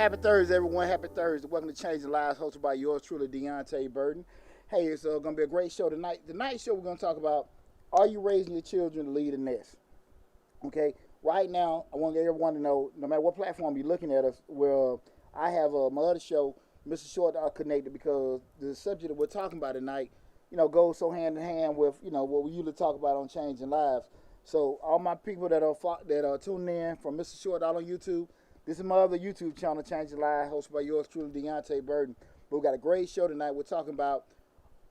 Happy Thursday, everyone. Happy Thursday. Welcome to Changing Lives, hosted by yours truly, Deonte Burden. Hey, it's going to be a great show tonight. Tonight's show, we're going to talk about, are you raising your children to lead a nest? Okay, right now, I want everyone to know, no matter what platform you're looking at us, well, I have my other show, Mr. Short, connected because the subject that we're talking about tonight, goes so hand in hand with, what we usually talk about on Changing Lives. So all my people that are tuning in from Mr. Short out on YouTube, this is my other YouTube channel, Changing Lives, hosted by yours truly, Deonte Burden. But we got a great show tonight. We're talking about,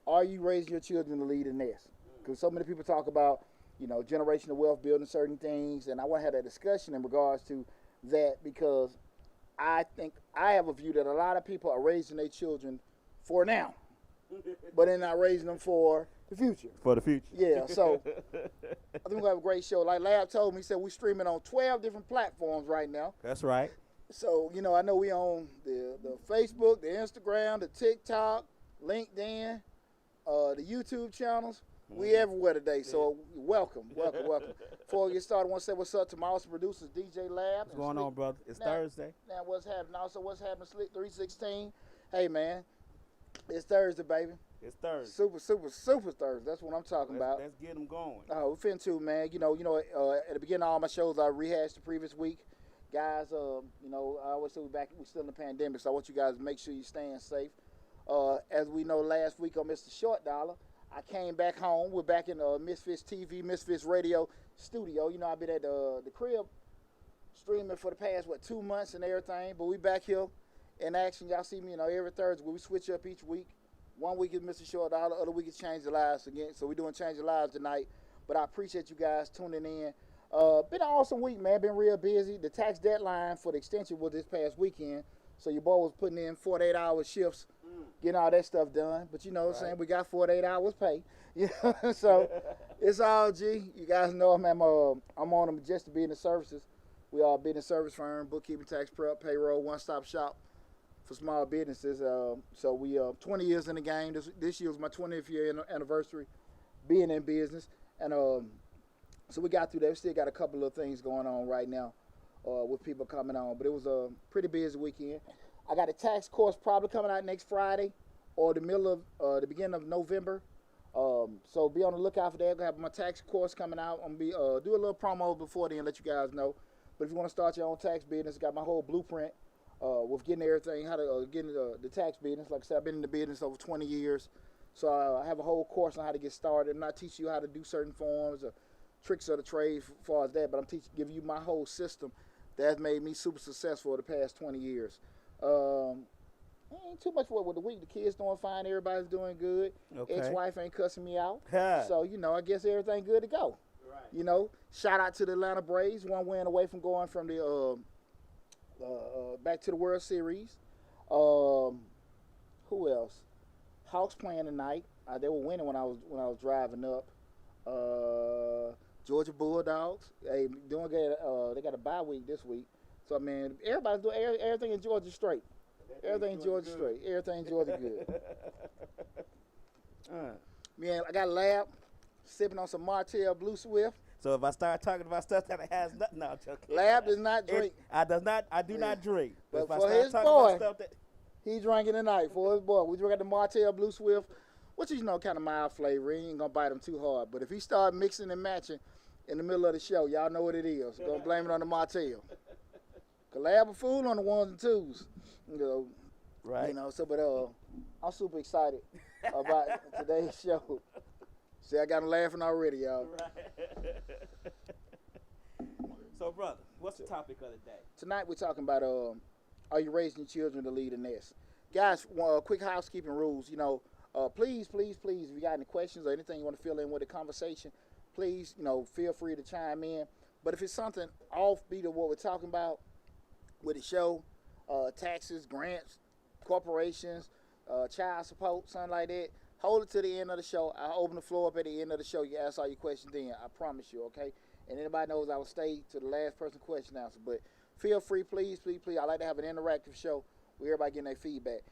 are you raising your children to lead a nest? Because so many people talk about, generational wealth, building certain things, and I want to have that discussion in regards to that because I think I have a view that a lot of people are raising their children for now, but they're not raising them for the future. For the future. Yeah, so I think we'll have a great show. Like Lab told me, he said we're streaming on 12 different platforms right now. That's right. So, I know we on the Facebook, the Instagram, the TikTok, LinkedIn, the YouTube channels. We everywhere today, so welcome. Before we get started, I want to say what's up to my awesome producers, DJ Lab. What's going on, brother? It's Thursday. Now, what's happening? Also, what's happening, Slick 316? Hey, man, it's Thursday, baby. It's Thursday. Super Thursday. That's what I'm talking about. Let's get them going. Oh, we finna too, man. At the beginning of all my shows, I rehashed the previous week. Guys, I always say we're still in the pandemic, so I want you guys to make sure you're staying safe. As we know, last week on Mr. Short Dollar, I came back home. We're back in Misfits TV, Misfits Radio studio. I've been at the crib streaming for the past, 2 months and everything. But we back here in action. Y'all see me, every Thursday. We switch up each week. 1 week is Mr. Short Dollar. Other week is Change the Lives again. So we're doing Change the Lives tonight. But I appreciate you guys tuning in. Been an awesome week, man. Been real busy. The tax deadline for the extension was this past weekend. So your boy was putting in 48-hour shifts, getting all that stuff done. But you know what I'm saying? We got 48 hours pay. So it's all G. You guys know I'm on them just to be in the services. We are a business service firm, bookkeeping, tax prep, payroll, one-stop shop for small businesses. So we 20 years in the game. This year was my 20th year anniversary being in business. And so we got through that. We still got a couple of things going on right now with people coming on. But it was a pretty busy weekend. I got a tax course probably coming out next Friday or the beginning of November. So be on the lookout for that. I'm gonna have my tax course coming out. I'm gonna be do a little promo before then, let you guys know. But if you want to start your own tax business, got my whole blueprint with getting everything, how to get into the tax business. Like I said, I've been in the business over 20 years. So I have a whole course on how to get started. I'm not teaching you how to do certain forms or tricks of the trade as far as that, but I'm giving you my whole system that's made me super successful the past 20 years. Ain't too much work with the week. The kids doing fine. Everybody's doing good. Okay. Ex-wife ain't cussing me out. Ha. So, I guess everything good to go. Right. Shout out to the Atlanta Braves. One win away from going from the back to the World Series. Who else? Hawks playing tonight. They were winning when I was driving up. Georgia Bulldogs. Hey, doing good. They got a bye week this week. So, everybody's doing everything in Georgia straight. Everything in Georgia straight. Everything in Georgia good. Man, I got a Lab sipping on some Martell Blue Swift. So if I start talking about stuff that has nothing, no, I'm joking. Lab does not drink. I do not drink. But if I for start his talking boy, about stuff that he drinking tonight. For his boy, we drinking the Martell Blue Swift, which is kind of mild flavor. He ain't gonna bite him too hard. But if he start mixing and matching in the middle of the show, y'all know what it is. Gonna blame it on the Martell. Collab a fool on the ones and twos. right. But I'm super excited about today's show. See, I got him laughing already, y'all. Right. So, brother, what's the topic of the day? Tonight we're talking about are you raising your children to lead a nest? Guys, quick housekeeping rules. Please, if you got any questions or anything you want to fill in with the conversation, please, feel free to chime in. But if it's something offbeat of what we're talking about with the show, taxes, grants, corporations, child support, something like that, hold it to the end of the show. I'll open the floor up at the end of the show. You ask all your questions then. I promise you, okay? And anybody knows I will stay to the last person question answer. But feel free, please. I like to have an interactive show where everybody getting their feedback.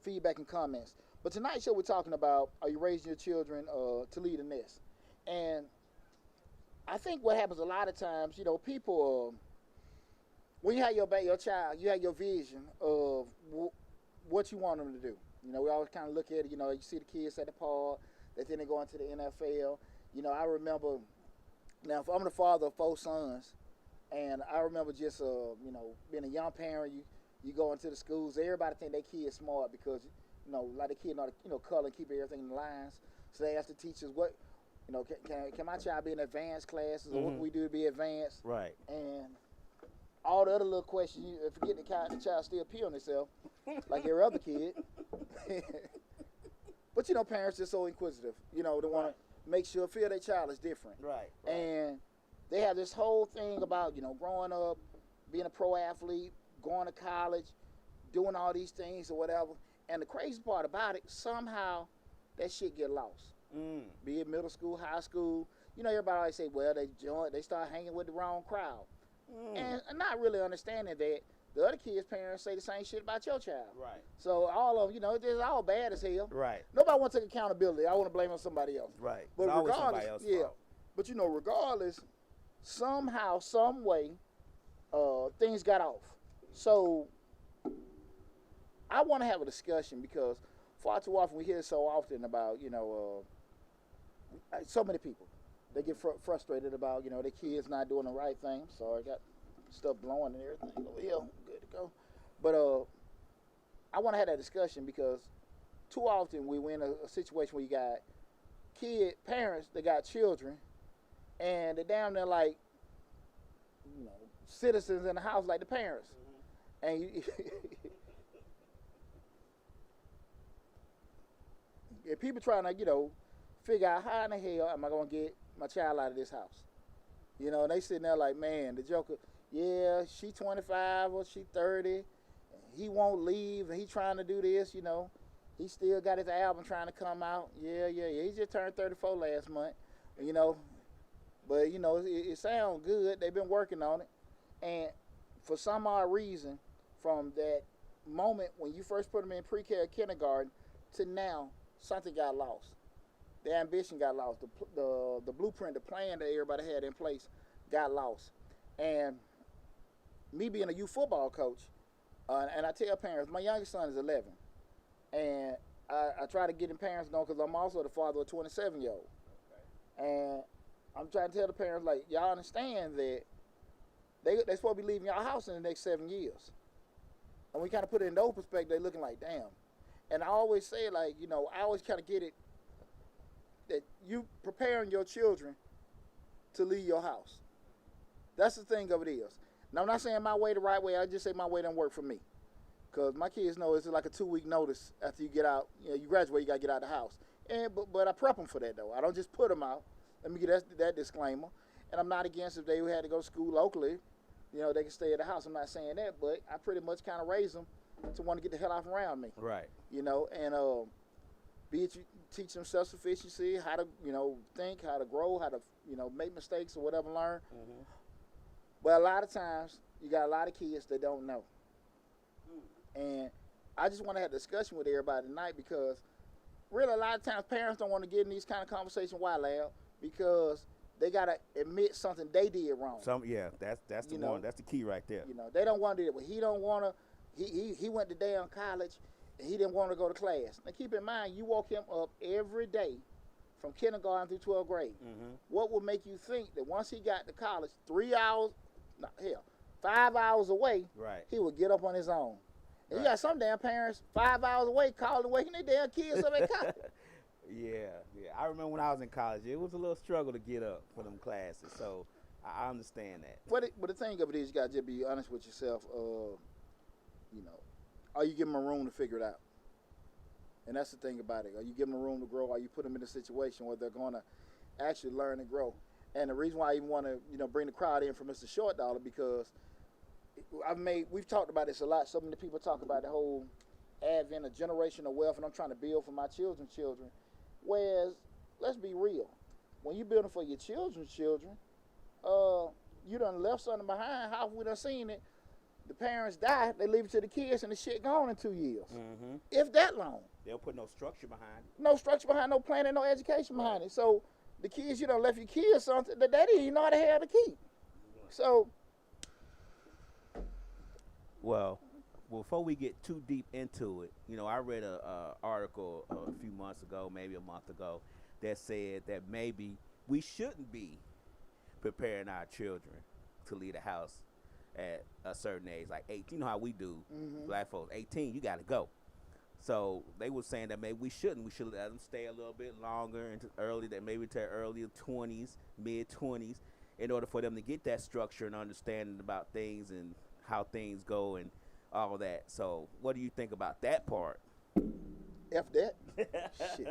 Feedback and comments. But tonight's show we're talking about, are you raising your children to lead a nest? And I think what happens a lot of times, people when you have your child, you have your vision of what you want them to do. You know, we always kind of look at it. You know, you see the kids at the park, that then they go into the NFL. You know, I remember. Now, I'm the father of 4 sons, and I remember just you know, being a young parent. You go into the schools. Everybody think their kid's smart because you know, like the kid know to color and keep everything in the lines. So they ask the teachers what. You know, can my child be in advanced classes, or what can we do to be advanced? Right. And all the other little questions, you forget the child still pee on himself, like every other kid. But, you know, parents are so inquisitive. You know, they want to make sure, feel their child is different. Right. And they have this whole thing about, you know, growing up, being a pro athlete, going to college, doing all these things or whatever. And the crazy part about it, somehow that shit get lost. Be it middle school, high school. You know, everybody always say, well, they start hanging with the wrong crowd. And not really understanding that the other kids' parents say the same shit about your child. Right. So all of them, you know, it's all bad as hell. Right. Nobody want to take accountability. I want to blame on somebody else. Right. But it's always regardless, somebody else's yeah. fault. But you know, regardless, somehow, some way, things got off. So I want to have a discussion because far too often we hear so often about, you know, so many people, they get frustrated about, you know, their kids not doing the right thing. Sorry, I got stuff blowing and everything over here. Good to go. But I want to have that discussion because too often we in a situation where you got parents that got children, and they're down there like, you know, citizens in the house like the parents. And you, if people trying to, you know, figure out how in the hell am I going to get my child out of this house. You know, and they sitting there like, man, the joker, yeah, she 25 or she 30. He won't leave, and he trying to do this, you know. He still got his album trying to come out. Yeah. He just turned 34 last month, you know. But, you know, it sounds good. They've been working on it. And for some odd reason, from that moment when you first put them in pre-K or kindergarten to now, something got lost. The ambition got lost. The blueprint, the plan that everybody had in place got lost. And me being a youth football coach, and I tell parents, my youngest son is 11. And I try to get them parents going because I'm also the father of a 27-year-old. Okay. And I'm trying to tell the parents, like, y'all understand that they're supposed to be leaving y'all house in the next 7 years. And we kind of put it in those perspective, they're looking like, damn. And I always say, like, you know, I always kind of get it that you preparing your children to leave your house. That's the thing of it is. Now, I'm not saying my way the right way. I just say my way don't work for me. Because my kids know it's like a 2-week notice after you get out. You know, you graduate, you got to get out of the house. But I prep them for that, though. I don't just put them out. Let me get that disclaimer. And I'm not against if they had to go to school locally. You know, they can stay at the house. I'm not saying that. But I pretty much kind of raise them to want to get the hell off around me. Right. You know, and be it you teach them self-sufficiency, how to, you know, think, how to grow, how to, you know, make mistakes or whatever, learn. Mm-hmm. But a lot of times, you got a lot of kids that don't know. And I just want to have a discussion with everybody tonight because really a lot of times parents don't want to get in these kind of conversations. Why, Lab? Because they got to admit something they did wrong. That's the one. That's the key right there. You know, they don't want to do it. But he don't want to. He went to damn college, and he didn't want to go to class. Now, keep in mind, you woke him up every day from kindergarten through 12th grade. Mm-hmm. What would make you think that once he got to college, 5 hours away, right, he would get up on his own? And you got some damn parents 5 hours away calling waking their damn kids up at college. Yeah. I remember when I was in college, it was a little struggle to get up for them classes. So I understand that. But the thing of it is, you got to just be honest with yourself. You know, are you giving them room to figure it out? And that's the thing about it. Are you giving them room to grow? Are you putting them in a situation where they're going to actually learn and grow? And the reason why I even want to, you know, bring the crowd in for Mr. Short Dollar, because we've talked about this a lot. So many people talk about the whole advent of generational wealth, and I'm trying to build for my children's children. Whereas, let's be real, when you're building for your children's children, you done left something behind. How we done seen it? The parents die, they leave it to the kids, and the shit gone in 2 years. Mm-hmm. If that long. They'll put no structure behind it. No structure behind, no planning, no education behind it. So the kids, you done left your kids something that they didn't even know how the hell to keep. So Well, before we get too deep into it, I read a article a few months ago, maybe a month ago, that said that maybe we shouldn't be preparing our children to leave the house at a certain age, like 18. You know how we do, black folks. 18, you got to go. So they were saying that maybe we shouldn't. We should let them stay a little bit longer into early, that maybe to early 20s, mid 20s, in order for them to get that structure and understanding about things and how things go and all that. So what do you think about that part? F that. Shit.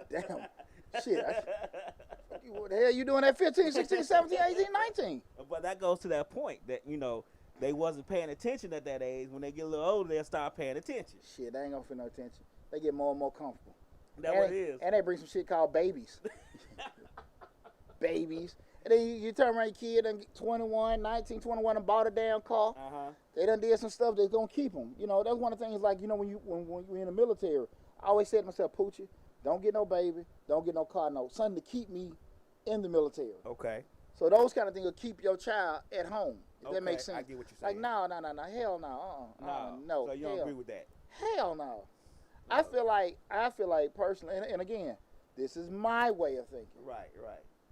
Damn. Shit. What the hell you doing at 15, 16, 17, 18, 19? But that goes to that point that, they wasn't paying attention at that age. When they get a little older, they'll start paying attention. Shit, they ain't gonna feel no attention. They get more and more comfortable. That's what it is. And they bring some shit called babies. Babies. And then you turn around your kid and 21, 19, 21 and bought a damn car. They done did some stuff that's gonna keep them. That's one of the things, like, when you're in the military, I always said to myself, Poochie, don't get no baby, don't get no car, no something to keep me in the military. Okay. So those kind of things will keep your child at home. If that makes sense. I get what you're saying. Like, no, hell no. No. So you don't agree with that? Hell no. I feel like personally, and again, this is my way of thinking. Right.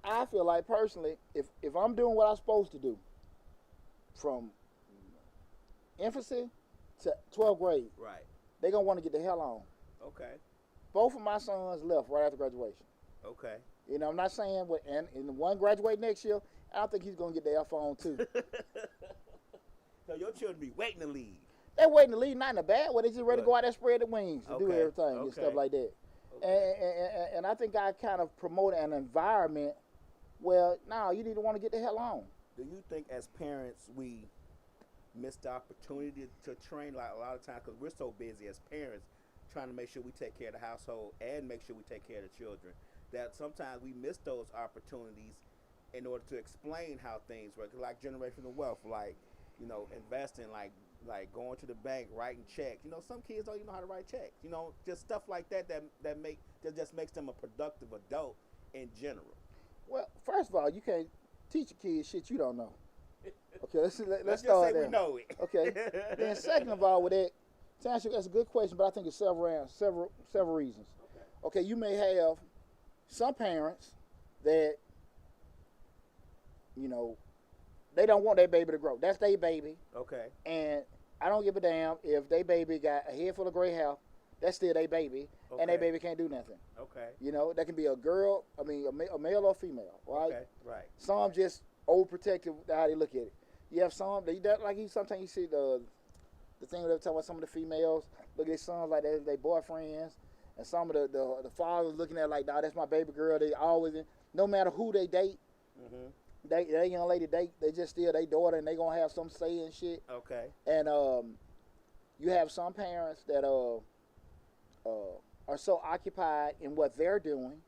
I feel like personally, if I'm doing what I'm supposed to do, from infancy to 12th grade, right, they're gonna want to get the hell on. Okay. Both of my sons left right after graduation. Okay. I'm not saying what, and the one graduate next year, I don't think he's gonna get the iPhone too. So your children be waiting to leave. They're waiting to leave, not in a bad way. They just ready to go out there, spread the wings, and do everything and stuff like that. Okay. And I think I kind of promote an environment where, you need to want to get the hell on. Do you think as parents we missed the opportunity to train, like a lot of times, because we're so busy as parents trying to make sure we take care of the household and make sure we take care of the children, that sometimes we miss those opportunities in order to explain how things work, like generational wealth, like, investing, like going to the bank, writing checks. Some kids don't even know how to write checks. Just stuff like that just makes them a productive adult in general. Well, first of all, you can't teach a kid shit you don't know. Okay, let's just start say there. We know it. Okay. Then second of all, with that, to answer, that's a good question, but I think it's several reasons. Okay, you may have some parents that, they don't want their baby to grow. That's their baby. Okay. And I don't give a damn if their baby got a head full of gray hair. That's still their baby, and their baby can't do nothing. Okay. That can be a girl, a male or female, right? Okay, right. Some just overprotective how they look at it. You have some, sometimes you see the thing that they talk about some of the females, look at their sons like they're their boyfriends, and some of the fathers looking at like, that's my baby girl. They always, no matter who they date, they young lady date, they just still their daughter, and they gonna have some say and shit. Okay. And you have some parents that are so occupied in what they're doing,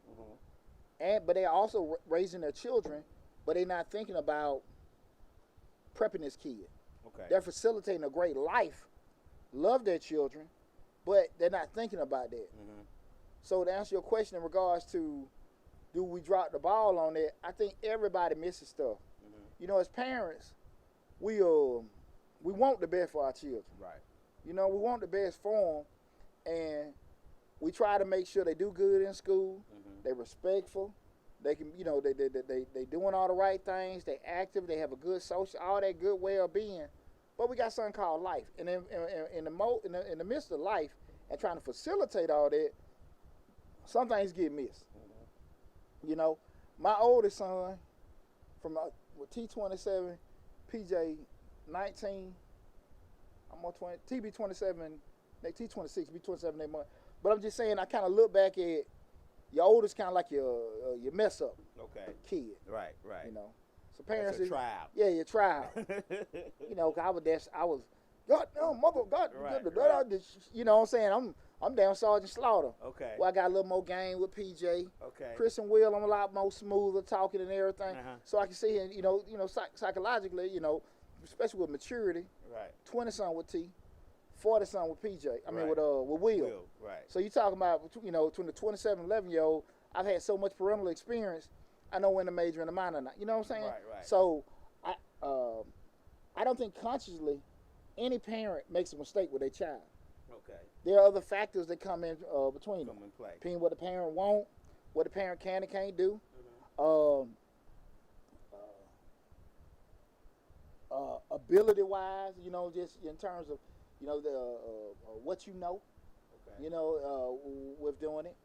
but they're also raising their children, but they're not thinking about prepping this kid. Okay. They're facilitating a great life, love their children, but they're not thinking about that. So to answer your question in regards to, do we drop the ball on that? I think everybody misses stuff. As parents, we want the best for our children. Right. We want the best for them, and we try to make sure they do good in school. They're respectful. They can, they doing all the right things. They active. They have a good social, all that good well-being. But we got something called life, and in the midst of life and trying to facilitate all that, some things get missed. My oldest son, from T27, PJ 19, I'm on 20, TB 27, T26, B27 that month. But I'm just saying, I kind of look back at your oldest, kind of like your mess up kid. Right. So parents, that's a trial. Yeah, your trial. Cause I was, God, no, mother, God, right. You know what I'm saying? I'm down Sergeant Slaughter. Okay. Well, I got a little more game with PJ. Okay. Chris and Will, I'm a lot more smoother talking and everything. So I can see him, psychologically, especially with maturity. Right. 20 son with T, 40 son with PJ. I mean with Will. Right. So you talking about between the 27 and 11-year-old, I've had so much parental experience. I know when to major and the minor not. You know what I'm saying? Right. So I don't think consciously any parent makes a mistake with their child. Okay. There are other factors that come in between them. Come in play. Between what the parent want, what the parent can and can't do. Ability-wise, just in terms of, the what you know, Okay. with doing it.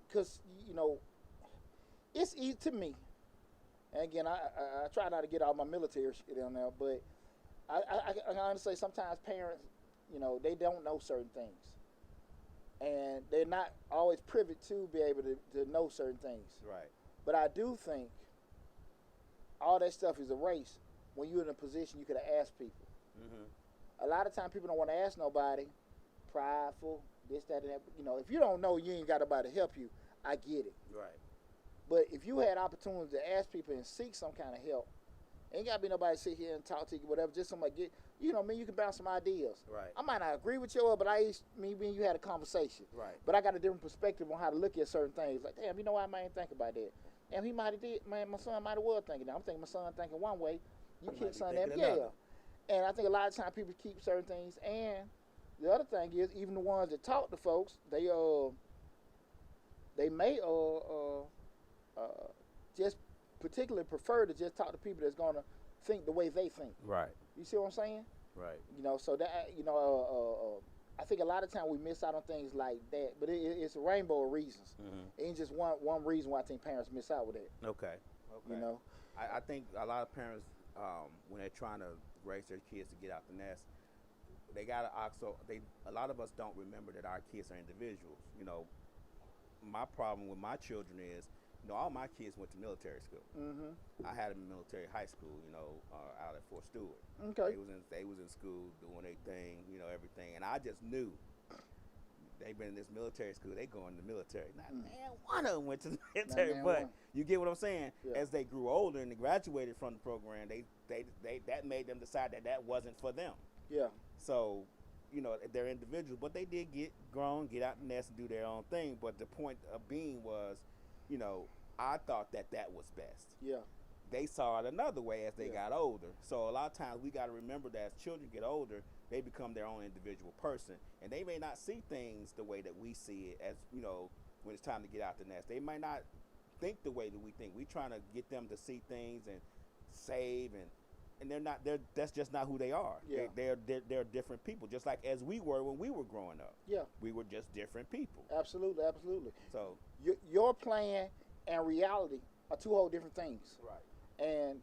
Because, it's easy to me. And again, I try not to get all my military shit on there, but I honestly say sometimes parents, they don't know certain things. And they're not always privy to be able to know certain things. Right. But I do think all that stuff is erased when you're in a position you could have asked people. Mm-hmm. A lot of times people don't want to ask nobody, prideful, this, that, and that. If you don't know, you ain't got nobody to help you. I get it. Right. But if you had opportunity to ask people and seek some kind of help, ain't got to be nobody sit here and talk to you, whatever. Just somebody get, you can bounce some ideas. Right. I might not agree with you, but me and you had a conversation. Right. But I got a different perspective on how to look at certain things. Like, damn, I might ain't think about that. Damn, he might have did. Man, my son might have was thinking that. I'm thinking my son thinking one way. You kick son that, yeah. And I think a lot of times people keep certain things. And the other thing is, even the ones that talk to folks, they may just particularly prefer to just talk to people that's gonna think the way they think. Right. You see what I'm saying? Right. So that I think a lot of times we miss out on things like that, but it's a rainbow of reasons. Mm-hmm. It ain't just one reason why I think parents miss out with it. Okay. I think a lot of parents, when they're trying to raise their kids to get out the nest, they gotta also a lot of us don't remember that our kids are individuals. My problem with my children is, all my kids went to military school. Mm-hmm. I had them in military high school, out at Fort Stewart. Okay. They was in school doing their thing, everything, and I just knew they've been in this military school. They going to the military. Man, one of them went to the military, but you get what I'm saying. Yeah. As they grew older and they graduated from the program, they that made them decide that wasn't for them. Yeah. So, they're individuals, but they did get grown, get out the nest, and do their own thing. But the point of being was, I thought that was best. Yeah. They saw it another way as they got older. So a lot of times we got to remember that as children get older, they become their own individual person. And they may not see things the way that we see it as, when it's time to get out the nest. They might not think the way that we think. We trying to get them to see things and save and that's just not who they are. Yeah. They're different people, just like as we were when we were growing up. Yeah. We were just different people. Absolutely. So your plan and reality are two whole different things. Right. And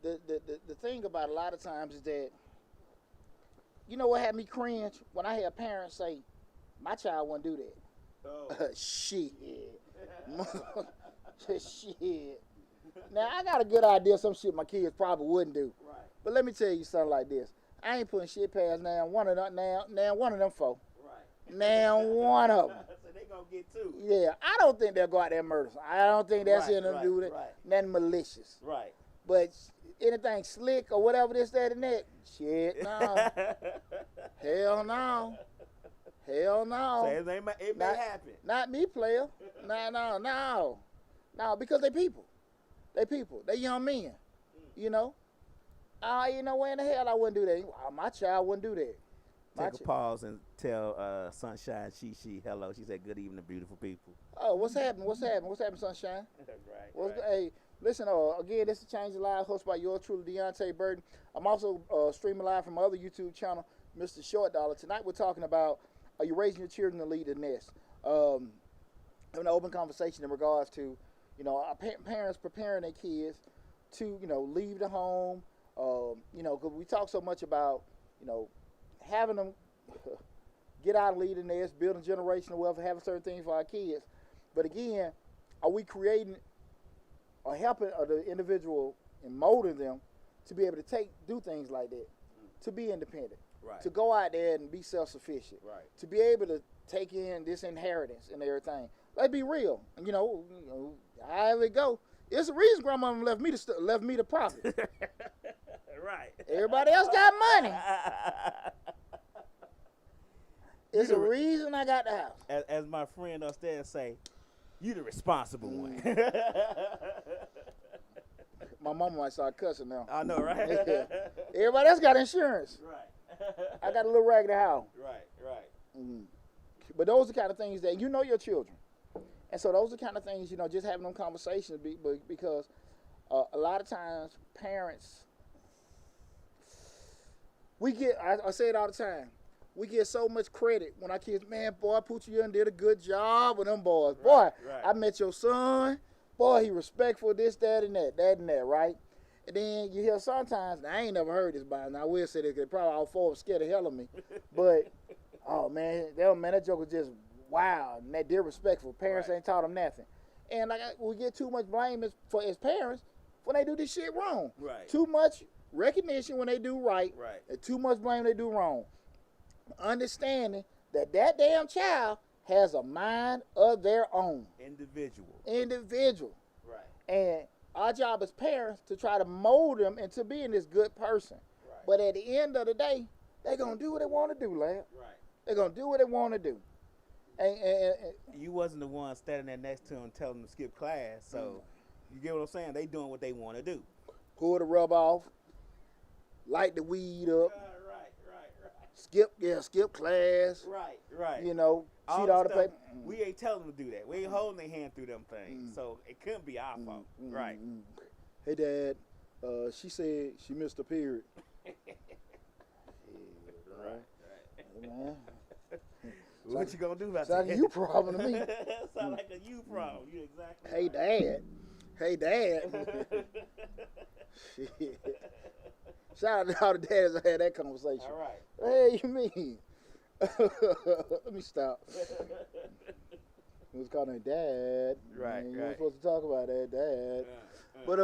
the thing about a lot of times is that, what had me cringe when I had parents say, my child wouldn't do that. Oh. Shit. Shit. Now, I got a good idea of some shit my kids probably wouldn't do. Right. But let me tell you something like this. I ain't putting shit past now one of them four. Right. Now one of them. So they gonna get two. Yeah, I don't think they'll go out there and murder. I don't think that's in them to do that. Right. Nothing malicious. Right. But anything slick or whatever this, that, and that, shit, no. Hell no. Hell no. So it may happen. Not me, player. No, because they people. They young men. You know where in the hell I wouldn't do that. My child wouldn't do that. Take a pause and tell Sunshine she hello. She said, good evening, beautiful people. Oh, what's happening, Sunshine? Right. Hey, listen, again, this is Change the Live, hosted by yours truly, Deonte Burden. I'm also streaming live from my other YouTube channel, Mr. Short Dollar. Tonight we're talking about, are you raising your children to lead the nest? Having an open conversation in regards to, parents preparing their kids to, leave the home. Because we talk so much about, having them get out and lead the nest, building generational wealth, having certain things for our kids. But again, are we creating or helping the individual and molding them to be able to do things like that, to be independent, right, to go out there and be self-sufficient, right, to be able to take in this inheritance and everything. Let's be real. However it go, it's the reason grandmama left me the property. Right. Everybody else got money. It's the reason I got the house. As my friend upstairs say, you the responsible one. my mama might start cussing now. I know, right? Everybody else got insurance. Right. I got a little raggedy house. Right. Mm-hmm. But those are the kind of things that you know your children. And so those are the kind of things, just having them conversations because a lot of times parents, I say it all the time, we get so much credit when our kids, man, boy, Poochie did a good job with them boys. Boy, Right. I met your son. Boy, he respectful, this, that, and that, right? And then you hear sometimes, now I ain't never heard this by now. I will say this because probably all four are scared the hell of me. But, oh, man, that joke was just wild and that disrespectful. Parents ain't taught them nothing. And we get too much blame as parents when they do this shit wrong. Right. Too much recognition when they do right. Right. And too much blame when they do wrong. Understanding that damn child has a mind of their own. Individual. Right. And our job as parents to try to mold them into being this good person. Right. But at the end of the day, they're going to do what they want to do, lad. Right. They're going to do what they want to do. And you wasn't the one standing there next to them telling them to skip class, so you get what I'm saying? They doing what they want to do. Pull the rub off, light the weed up. Right. Skip class. Right. Cheat all the paper. We ain't telling them to do that. We ain't holding their hand through them things, so it couldn't be our fault. Right. Hey, Dad, she said she missed a period. Right. Man. What you gonna do about that? Sound like a you problem to me. Sound like a you problem. You exactly. Hey, Dad. Shit. Shout out to all the dads I had that conversation. All right. Hey, you mean? Let me stop. It was calling him Dad. Right. You weren't supposed to talk about that, Dad. But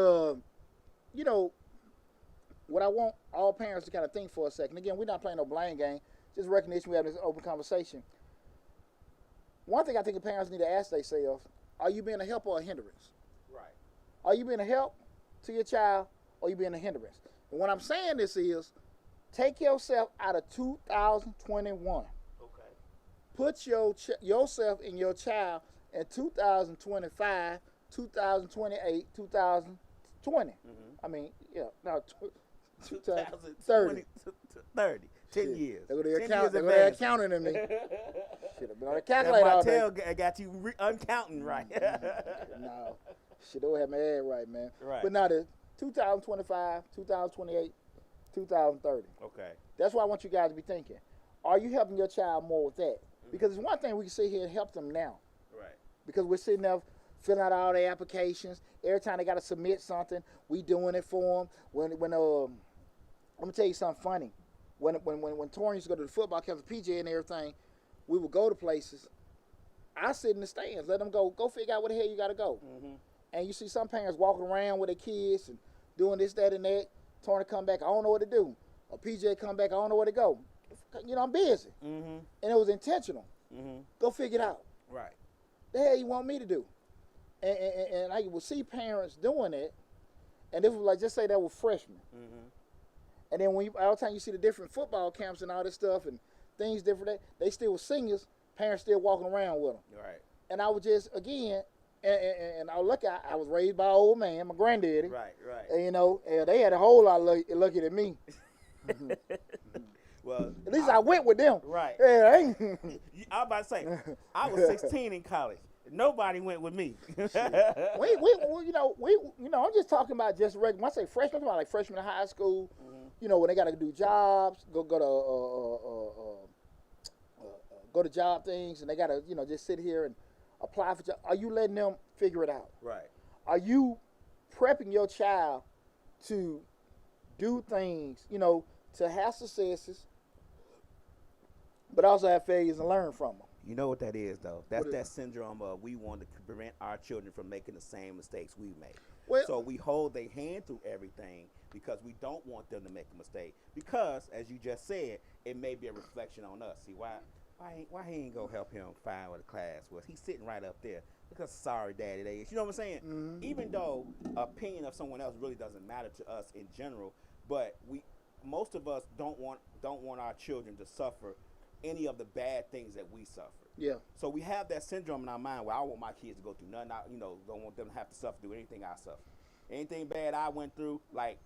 what I want all parents to kind of think for a second. Again, we're not playing no blame game. Just recognition. We have this open conversation. One thing I think the parents need to ask themselves: are you being a help or a hindrance? Right. Are you being a help to your child, or are you being a hindrance? And what I'm saying this is, take yourself out of 2021. Okay. Put yourself and your child in 2025, 2028, 2020. I mean, no, 2030. 30. 10 years. They're counting to me. Should have been on a calculator all day. That Martell got you uncounting right. No. Should have had my head right, man. Right. But now the 2025, 2028, 2030. Okay. That's why I want you guys to be thinking. Are you helping your child more with that? Because it's one thing we can sit here and help them now. Right. Because we're sitting there filling out all their applications. Every time they got to submit something, we doing it for them. When I'm gonna tell you something funny. When Torian used to go to the football camp, the PJ and everything, we would go to places. I sit in the stands, let them go figure out where the hell you got to go. And you see some parents walking around with their kids and doing this, that, and that. Torian come back, I don't know what to do. Or PJ come back, I don't know where to go. I'm busy. And it was intentional. Go figure it out. Right. The hell you want me to do? And I would see parents doing it, and this was like, just say that was freshmen. And then all the time you see the different football camps and all this stuff and things different, they still were seniors, parents still walking around with them. Right. And I was just, again, and I look, I was raised by an old man, my granddaddy. Right. And, they had a whole lot lucky than me. Well, at least I went with them. Right. Yeah, I was about to say, I was 16 in college. Nobody went with me. I'm just talking about just regular. When I say freshman, I'm talking about like freshmen in high school. When they got to do jobs, go to job things, and they got to just sit here and apply for jobs. Are you letting them figure it out? Right. Are you prepping your child to do things, to have successes, but also have failures and learn from them? You know what that is, though? That's that syndrome of we want to prevent our children from making the same mistakes we make. Well, so we hold their hand through everything because we don't want them to make a mistake. Because, as you just said, it may be a reflection on us. See, why he ain't go help him find what the class was? He's sitting right up there. Because sorry daddy they is. You know what I'm saying? Even though opinion of someone else really doesn't matter to us in general, but most of us don't want our children to suffer any of the bad things that we suffer. Yeah. So we have that syndrome in our mind where I want my kids to go through nothing. Don't want them to have to suffer through anything I suffer. anything bad I went through, like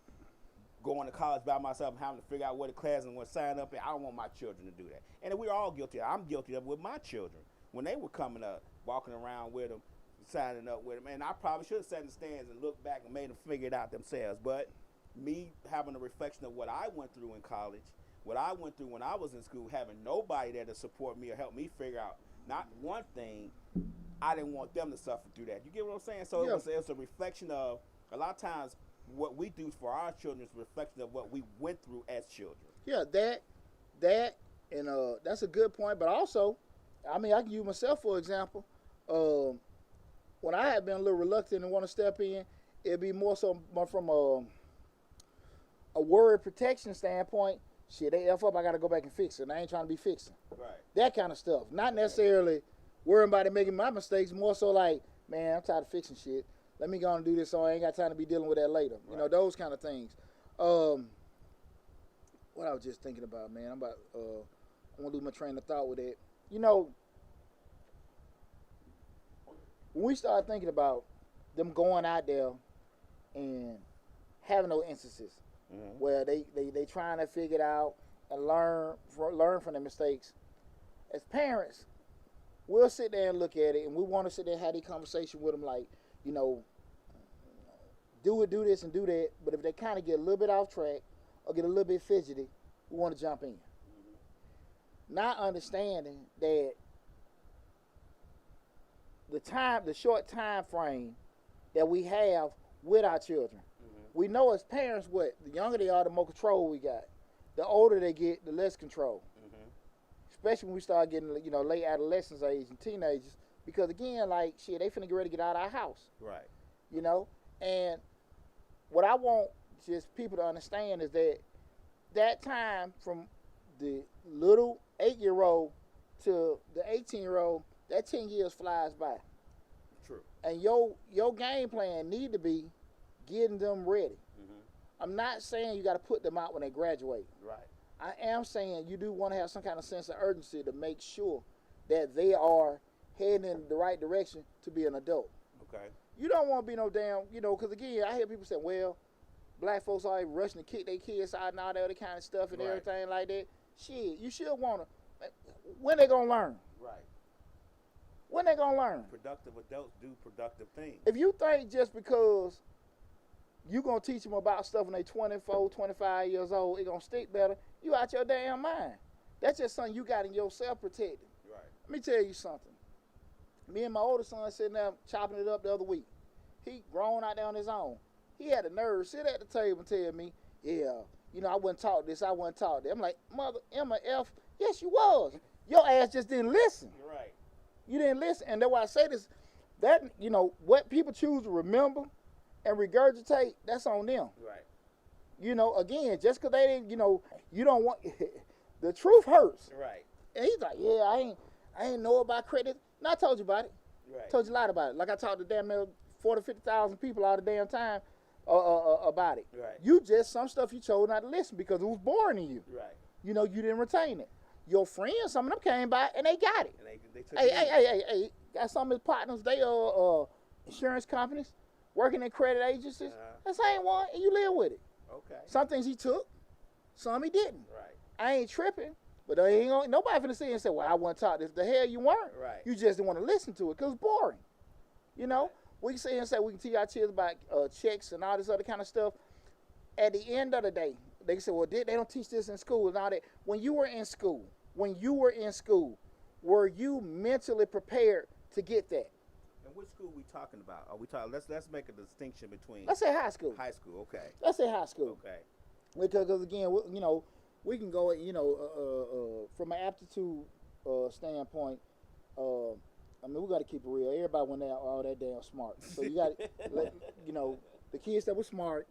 going to college by myself, having to figure out what the class and what sign up in, I don't want my children to do that. And we're all guilty. I'm guilty of it with my children. When they were coming up, walking around with them, signing up with them, and I probably should have sat in the stands and looked back and made them figure it out themselves. But me having a reflection of what I went through in college, what I went through when I was in school, having nobody there to support me or help me figure out not one thing, I didn't want them to suffer through that. You get what I'm saying? So Yeah. it was a reflection of, a lot of times, what we do for our children is a reflection of what we went through as children. Yeah, and that's a good point. But also, I mean, I can use myself for example. When I had been a little reluctant and want to step in, it'd be more from a word protection standpoint. Shit, they F up, I got to go back and fix it. And I ain't trying to be fixing. Right. That kind of stuff. Not necessarily worrying about it making my mistakes, more so like, man, I'm tired of fixing shit. Let me go and do this so I ain't got time to be dealing with that later. You know, those kind of things. What I was just thinking about, man, I'm going to lose my train of thought with it. You know, when we start thinking about them going out there and having those instances where they trying to figure it out and learn from their mistakes, as parents, we'll sit there and look at it, and we want to sit there and have these conversation with them like, you know, do this and do that. But if they kind of get a little bit off track or get a little bit fidgety, we want to jump in. Not understanding that the short time frame that we have with our children. We know as parents what the younger they are, the more control we got. The older they get, the less control. Especially when we start getting, you know, late adolescence age and teenagers. Because again, like shit, they finna get ready to get out of our house. Right. You know? And what I want just people to understand is that time from the little 8-year-old to the 18-year-old, that 10 years flies by. True. And your game plan need to be getting them ready. I'm not saying you got to put them out when they graduate. Right. I am saying you do want to have some kind of sense of urgency to make sure that they are heading in the right direction to be an adult. Okay. You don't want to be no damn, you know, because again, I hear people say, well, black folks always rushing to kick their kids out and all that other kind of stuff and everything like that. Shit, you should want to. When they going to learn? Right. When they going to learn? Productive adults do productive things. If you think just because you going to teach them about stuff when they 24, 25 years old, it going to stick better, you out your damn mind. That's just something you got in yourself protected. Right. Let me tell you something. Me and my older son sitting there chopping it up the other week. He grown out there on his own. He had the nerve to sit at the table and tell me, yeah, you know, I wouldn't talk this, I wouldn't talk that. I'm like, mother, Emma F, yes, you was. Your ass just didn't listen. You're right. You didn't listen. And that's why I say this, that, you know, what people choose to remember and regurgitate, that's on them. Right. You know, again, just because they didn't, you know, you don't want, the truth hurts. Right. And he's like, yeah, I ain't know about credit. No, I told you about it. Right. Told you a lot about it. Like I talked to damn near 40, 50,000 people all the damn time about it. Right. You just, some stuff you chose not to listen because it was boring to you. Right. You know, you didn't retain it. Your friends, some of them came by and they got it. And they took Hey, got some of his partners, they are insurance companies, working in credit agencies. That same one, and you live with it. Okay. Some things he took, some he didn't. Right. I ain't tripping, but they ain't gonna, nobody finna sit and say, well, I want to talk this. The hell you weren't. Right. You just didn't want to listen to it because it's boring. You know? Right. We can sit here and say we can teach our kids about checks and all this other kind of stuff. At the end of the day, they can say, well, they don't teach this in school and all that. When you were in school, were you mentally prepared to get that? And which school we talking about? Are we talking? Let's make a distinction between. Let's say high school. High school. Okay. Let's say high school. Okay. Because again, you know, we can go, you know, from an aptitude standpoint. I mean, we got to keep it real. Everybody went out all that damn smart. So you got, you know, the kids that were smart,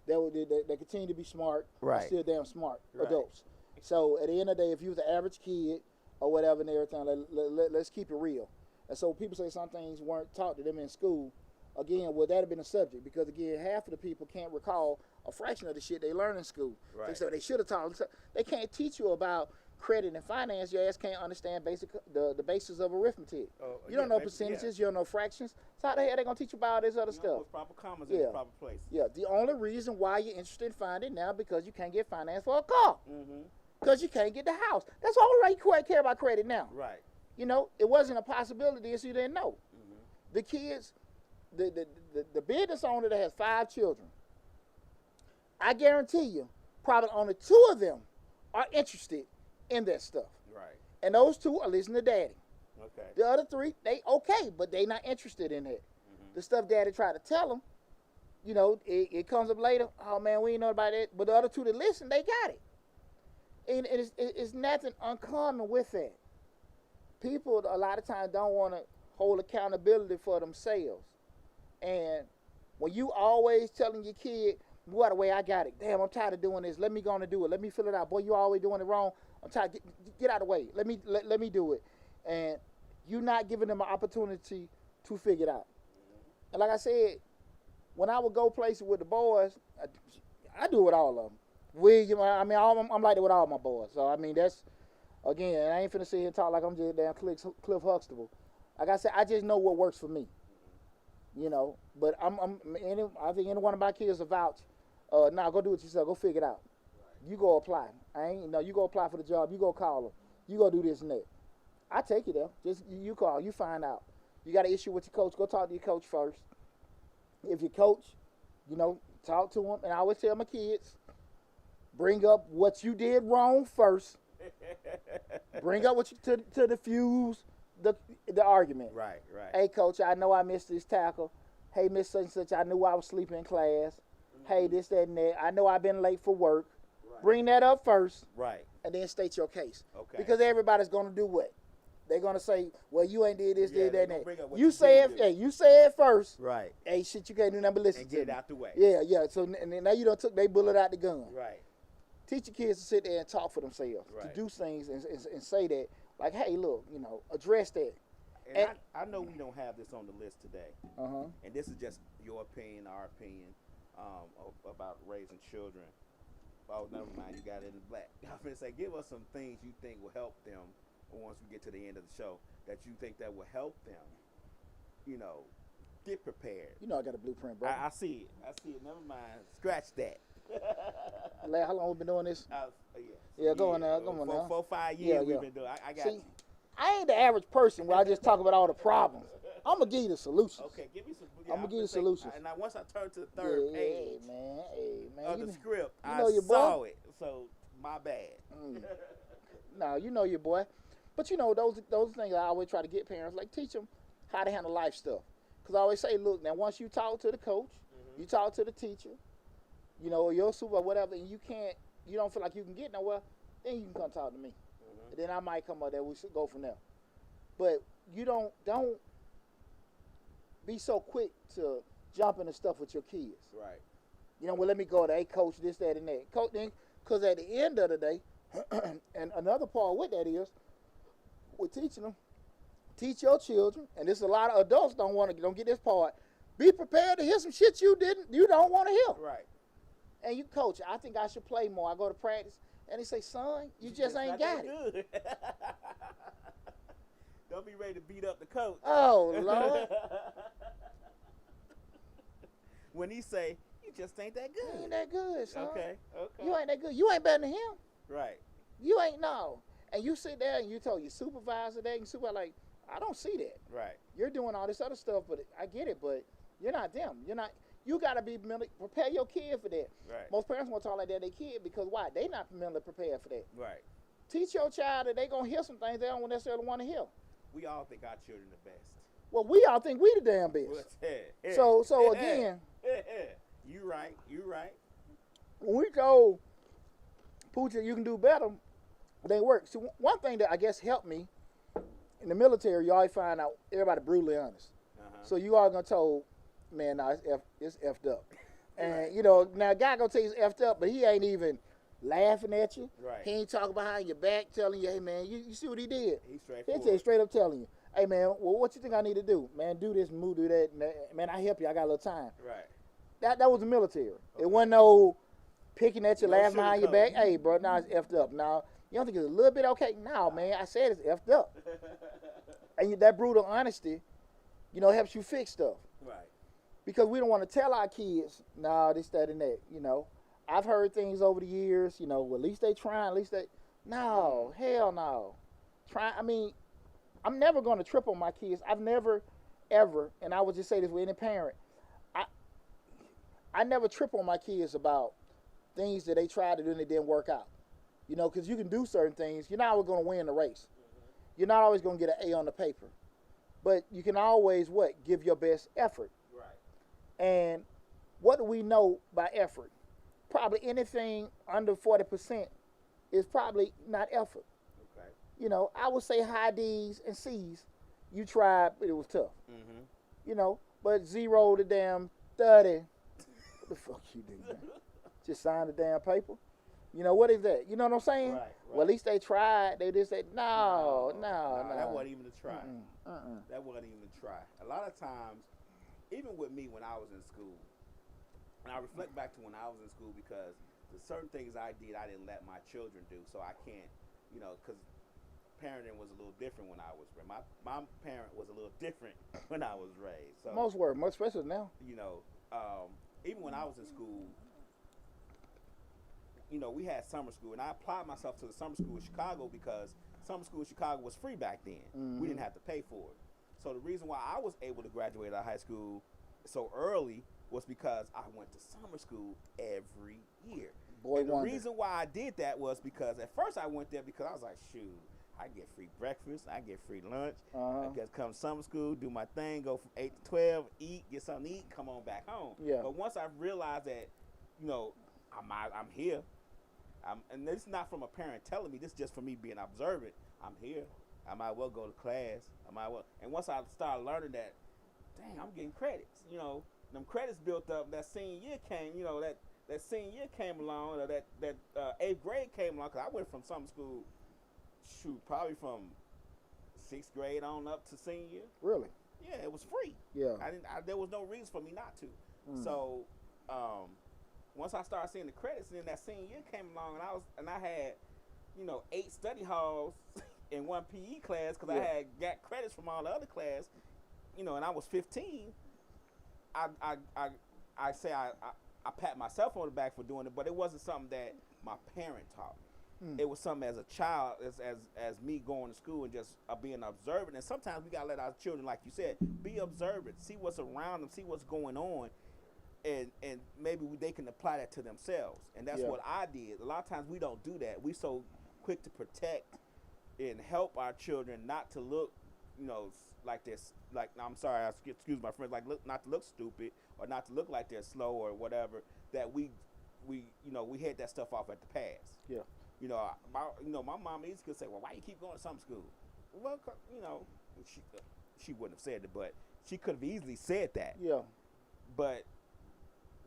that continue to be smart, Right. are still damn smart Right. adults. So at the end of the day, if you was the average kid or whatever and everything, let's keep it real. And so people say some things weren't taught to them in school. Again, would that have been a subject? Because again, half of the people can't recall a fraction of the shit they learn in school. Right. So they should have taught. They can't teach you about credit and finance, your ass can't understand the basis of arithmetic. You don't know percentages, you don't know fractions. So how the hell they gonna teach you about all this other stuff? Put proper commas in the proper place. Yeah, the only reason why you're interested in finding now because you can't get finance for a car. Because you can't get the house. That's all right. You care about credit now. Right. You know, it wasn't a possibility, so you didn't know. The kids, the business owner that has 5 children, I guarantee you, probably only 2 of them are interested in that stuff. Right. And those 2 are listening to daddy. Okay. The other 3, they okay, but they not interested in it. The stuff daddy tried to tell them, you know, it comes up later. Oh man, we ain't know about it. But the other 2 that listen, they got it. And it's nothing uncommon with that. People a lot of times don't want to hold accountability for themselves. And when you always telling your kid, what the way I got it. Damn, I'm tired of doing this. Let me go on and do it. Let me fill it out. Boy, you always doing it wrong. I'm tired. Get out of the way. Let me do it. And you're not giving them an opportunity to figure it out. And like I said, when I would go places with the boys, I do it with all of them. William, I mean, I'm like that with all my boys. So, I mean, that's, again, I ain't finna sit here and talk like I'm just damn Cliff Huxtable. Like I said, I just know what works for me. You know, but I think any one of my kids will vouch. Nah, go do it yourself. Go figure it out. Right. You go apply. You go apply for the job. You go call them. You go do this and that. I take you there. Just you call. You find out. You got an issue with your coach. Go talk to your coach first. If your coach, you know, talk to him. And I always tell my kids, bring up what you did wrong first. Bring up what you to diffuse the argument. Right. Hey, coach, I know I missed this tackle. Hey, Miss such and such, I knew I was sleeping in class. Hey, this, that, and that. I know I've been late for work. Right. Bring that up first. Right. And then state your case. Okay. Because everybody's going to do what? They're going to say, well, you ain't did this, did that, and that. You say it first. Right. Hey, shit, you can't do nothing but listen and to get me. it out the way. Yeah. So and now you done took they bullet out the gun. Right. Teach your kids to sit there and talk for themselves. Right. To do things and say that. Like, hey, look, you know, address that. And I know we don't have this on the list today. And this is just your opinion, our opinion, about raising children. Oh, never mind, you got it in the black. I was going to say, give us some things you think will help them once we get to the end of the show, that you think that will help them, you know, get prepared. You know I got a blueprint, bro. I see it. Never mind. Scratch that. How long we been doing this? Yeah, go on now. 4, 5 years we've been doing. I got you. I ain't the average person where I just talk about all the problems. I'm going to give you the solutions. Okay, give me some. I'm going to give you solutions. And now once I turn to the third page of the script, I saw it. So, my bad. No, you know your boy. But, you know, those things I always try to get parents, like teach them how to handle life stuff. Because I always say, look, now once you talk to the coach, you talk to the teacher, you know, or your super or whatever, and you don't feel like you can get nowhere, then you can come talk to me. And then I might come up there. We should go from there. But you don't be so quick to jump into stuff with your kids. Right. You know, well, let me go there. Hey, coach, this, that, and that. Coach, because at the end of the day, and another part with that is, with teaching them, teach your children, and there's a lot of adults don't get this part. Be prepared to hear some shit you don't want to hear. Right. And you, coach, I think I should play more. I go to practice. And they say, son, you just ain't got it. Good. Don't be ready to beat up the coach. Oh, Lord. When he say, you just ain't that good. You ain't that good, son. Okay. You ain't that good. You ain't better than him. Right. You ain't, no. And you sit there and you tell your supervisor that, and your supervisor like, I don't see that. Right. You're doing all this other stuff, but I get it, but you're not them. You got to be mentally, prepare your kid for that. Right. Most parents want to talk like that to their kid because why? They not mentally prepared for that. Right. Teach your child that they going to hear some things they don't necessarily want to hear. We all think our children the best. Well, we all think we the damn best. So again. You right. When we told Pooja you can do better, they work. So one thing that I guess helped me, in the military, you always find out everybody brutally honest. So you are going to tell, man, nah, it's effed up. And, you know, now a guy going to tell you it's effed up, but he ain't even laughing at you. Right. He ain't talking behind your back telling you, hey, man, you see what he did? He's He'll straight up telling you, hey, man, well, what you think I need to do? Man, do this, move, do that. Man, I help you. I got a little time. Right. That was the military. Okay. It wasn't no picking at you, laughing behind your back. Hey, bro, now it's effed up. Now, You don't think it's a little bit okay? No, man. I said it's effed up. And that brutal honesty, helps you fix stuff. Right. Because we don't want to tell our kids, nah, this, that, and that. I've heard things over the years. Well, at least they trying. At least they. No, hell no. I'm never going to trip on my kids. I've never, ever, and I would just say this with any parent, I never trip on my kids about things that they tried to do and it didn't work out. Because you can do certain things. You're not always going to win the race. You're not always going to get an A on the paper. But you can always, give your best effort. Right. And what do we know by effort? Probably anything under 40% is probably not effort. Okay. I would say high D's and C's. You tried, but it was tough. Mm-hmm. But 0 to damn 30. What the fuck you do, man? Just sign the damn paper. What is that? You know what I'm saying? Right. Well, at least they tried. They just said, no. That wasn't even a try. Mm-mm. That wasn't even a try. A lot of times, even with me when I was in school, and I reflect back to when I was in school because the certain things I did, I didn't let my children do. So I can't, because parenting was a little different when I was raised. My parent was a little different when I was raised. So, most were, much especially now. Even when I was in school, we had summer school, and I applied myself to the summer school in Chicago because summer school in Chicago was free back then. Mm-hmm. We didn't have to pay for it. So the reason why I was able to graduate out of high school so early was because I went to summer school every year. Boy, the reason why I did that was because at first I went there because I was like, shoot, I get free breakfast, I get free lunch. I just come to summer school, do my thing, go from 8 to 12, eat, get something to eat, come on back home. Yeah. But once I realized that, I'm here. And this is not from a parent telling me. This is just for me being observant. I'm here. I might well go to class. And once I started learning that, dang, I'm getting credits. Them credits built up. That senior year came. That senior year came along. Or that 8th grade came along. Cause I went from summer school, probably from 6th grade on up to senior year. Really? Yeah, it was free. Yeah. There was no reason for me not to. Mm. So, once I started seeing the credits, and then that senior year came along, and I had, 8 study halls in one PE class because I had got credits from all the other class, and I was 15. I say I pat myself on the back for doing it, but it wasn't something that my parent taught me. It was something as a child, as me going to school and just being observant. And sometimes we gotta let our children, like you said, be observant, see what's around them, see what's going on. And maybe they can apply that to themselves. And that's what I did. A lot of times we don't do that. We so quick to protect and help our children not to look, like this. Like, I'm sorry, excuse my friends, like not to look stupid or not to look like they're slow or whatever. That we head that stuff off at the pass. Yeah. My mom used to say, well, why you keep going to summer school? Well, she wouldn't have said it, but she could have easily said that. Yeah. But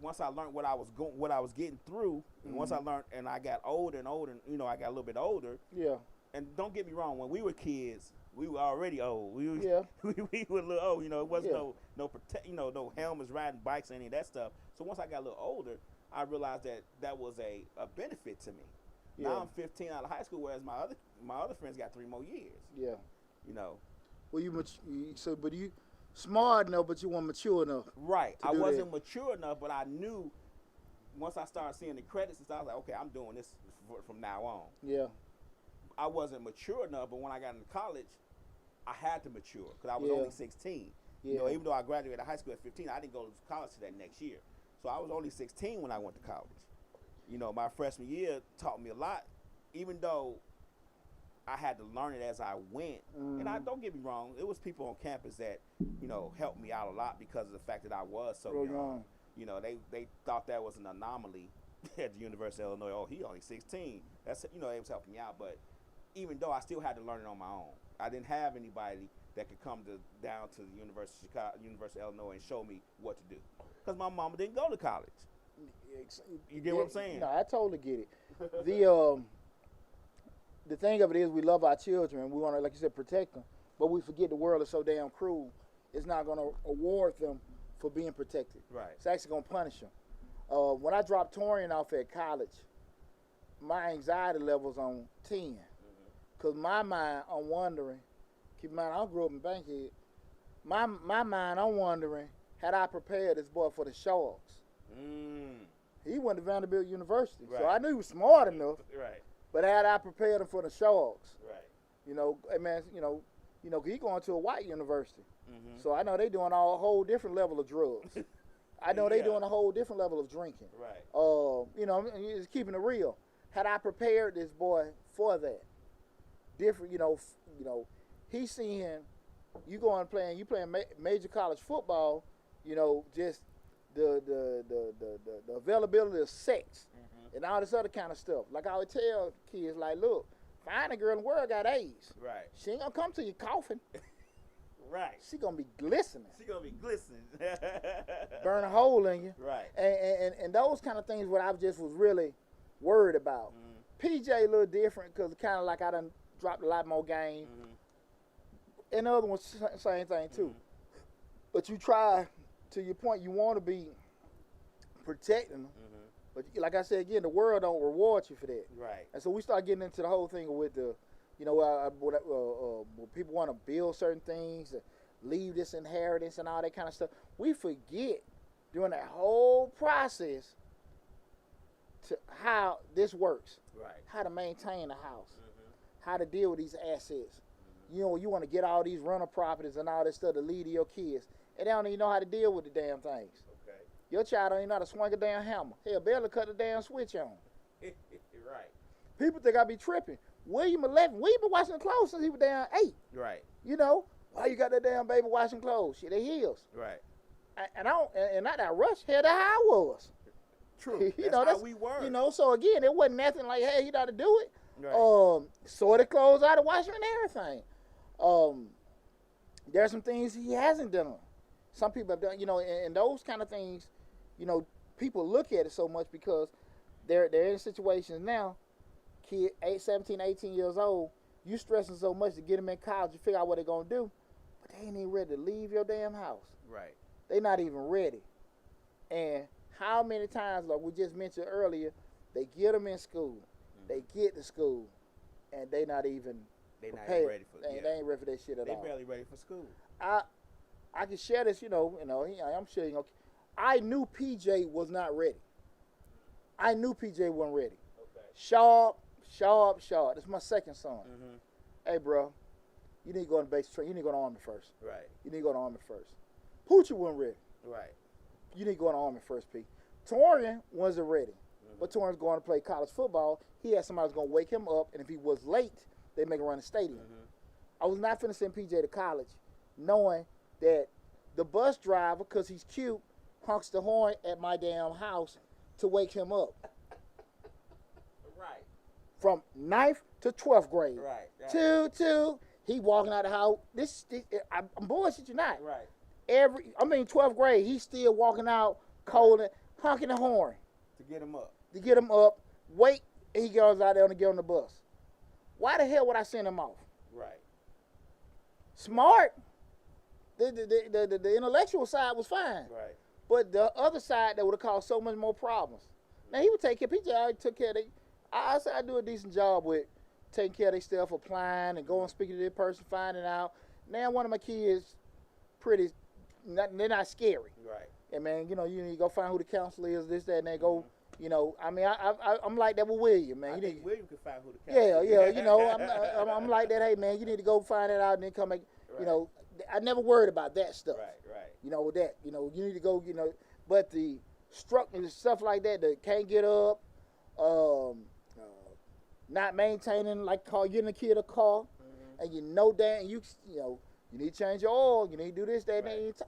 once I learned what I was getting through, and once I learned, and I got older and older, I got a little bit older. Yeah. And don't get me wrong, when we were kids, we were already old. We were a little old. It wasn't no helmets, riding bikes, any of that stuff. So once I got a little older, I realized that was a benefit to me. Yeah. Now I'm 15 out of high school, whereas my other friends got 3 more years. Yeah. Well, but you smart enough, but you weren't mature enough. Right. I wasn't mature enough, but I knew once I started seeing the credits and stuff, I was like, okay, I'm doing this from now on. Yeah. I wasn't mature enough, but when I got into college, I had to mature because I was only 16. Yeah. Even though I graduated high school at 15, I didn't go to college to that next year. So I was only 16 when I went to college. My freshman year taught me a lot, even though I had to learn it as I went. And don't get me wrong, it was people on campus that, helped me out a lot because of the fact that I was so young. They thought that was an anomaly at the University of Illinois. Oh, he only 16. That's, it was helping me out. But even though I still had to learn it on my own, I didn't have anybody that could come down to the University of Chicago, University of Illinois, and show me what to do. Because my mama didn't go to college. You get what I'm saying? No, I totally get it. The thing of it is, we love our children, and we want to, like you said, protect them. But we forget the world is so damn cruel. It's not going to award them for being protected. Right. It's actually going to punish them. When I dropped Torian off at college, my anxiety levels on 10. Because my mind, I'm wondering, keep in mind, I grew up in Bankhead. My mind, I'm wondering, had I prepared this boy for the Sharks? He went to Vanderbilt University, so I knew he was smart enough. Right. But had I prepared him for the Sharks? Right. Hey man, he going to a white university, so I know they doing a whole different level of drugs. I know they doing a whole different level of drinking. Right. Just keeping it real. Had I prepared this boy for that, different, he's seeing you going playing, major college football, just the availability of sex and all this other kind of stuff. Like I would tell kids, like, look, find a girl in the world got AIDS. Right. She ain't gonna come to you coughing. Right. She gonna be glistening. She gonna be glistening. Burn a hole in you. Right. And those kind of things what I just was really worried about. PJ a little different because kind of like I done dropped a lot more game. And the other one's same thing too. But you try, to your point, you want to be protecting them. But like I said again, the world don't reward you for that. Right. And so we start getting into the whole thing with the, when people want to build certain things, leave this inheritance and all that kind of stuff. We forget during that whole process to how this works. Right. How to maintain a house. How to deal with these assets. You want to get all these rental properties and all this stuff to lead to your kids. And they don't even know how to deal with the damn things. Okay. Your child don't even know how to swing a damn hammer. Hell, barely cut the damn switch on. Right. People think I be tripping. William 11, we been washing clothes since he was damn 8. Right. Why you got that damn baby washing clothes? Shit, they heels. Right. And not that rush. Hell, that's how I was. True. That's how we were. So again, it wasn't nothing like, hey, you got to do it. Right. Sorted clothes out of washing and everything. There's some things he hasn't done. Some people have done, and those kind of things, people look at it so much because they're in situations now, kid 17, 18 years old, you stressing so much to get them in college to figure out what they're going to do, but they ain't even ready to leave your damn house. Right. They not even ready. And how many times, like we just mentioned earlier, they get them in school, they get to school, and they not even prepared. Not even ready for They ain't ready for that shit at all. They barely ready for school. I can share this, I'm sure I knew PJ was not ready. I knew PJ wasn't ready. Okay. Sharp. That's my second son. Hey, bro, you need to go on basic training. You need to go to the Army first. Right. You need to go to the Army first. Poochie wasn't ready. Right. You need to go to the Army first, P. Torian wasn't ready. But Torian's going to play college football. He had somebody who's going to wake him up, and if he was late, they make him run the stadium. I was not finna send PJ to college knowing that the bus driver, because he's cute, honks the horn at my damn house to wake him up. Right. From 9th to 12th grade. Right. Two. He walking out of the house. I'm bullshit you not. Right. 12th grade, he's still walking out cold and honking the horn. To get him up. Wait, and he goes out there to get on the bus. Why the hell would I send him off? Right. Smart. The intellectual side was fine. Right. But the other side that would have caused so much more problems. Now he would take care. PJ already took care of it. I said I do a decent job with taking care of their stuff, applying and going speaking to their person, finding out. Now one of my kids, they're not scary. Right. And man, you need to go find who the counselor is, this, that, and they go. I'm like that with William, man. I think William can find who the counselor is. Yeah. I'm like that. Hey, man, you need to go find it out and then come back. Right. I never worried about that stuff. Right. With that, you need to go, but the structure and stuff like that can't get up, not maintaining, like getting a kid a car, and you need to change your oil, you need to do this, that, and that.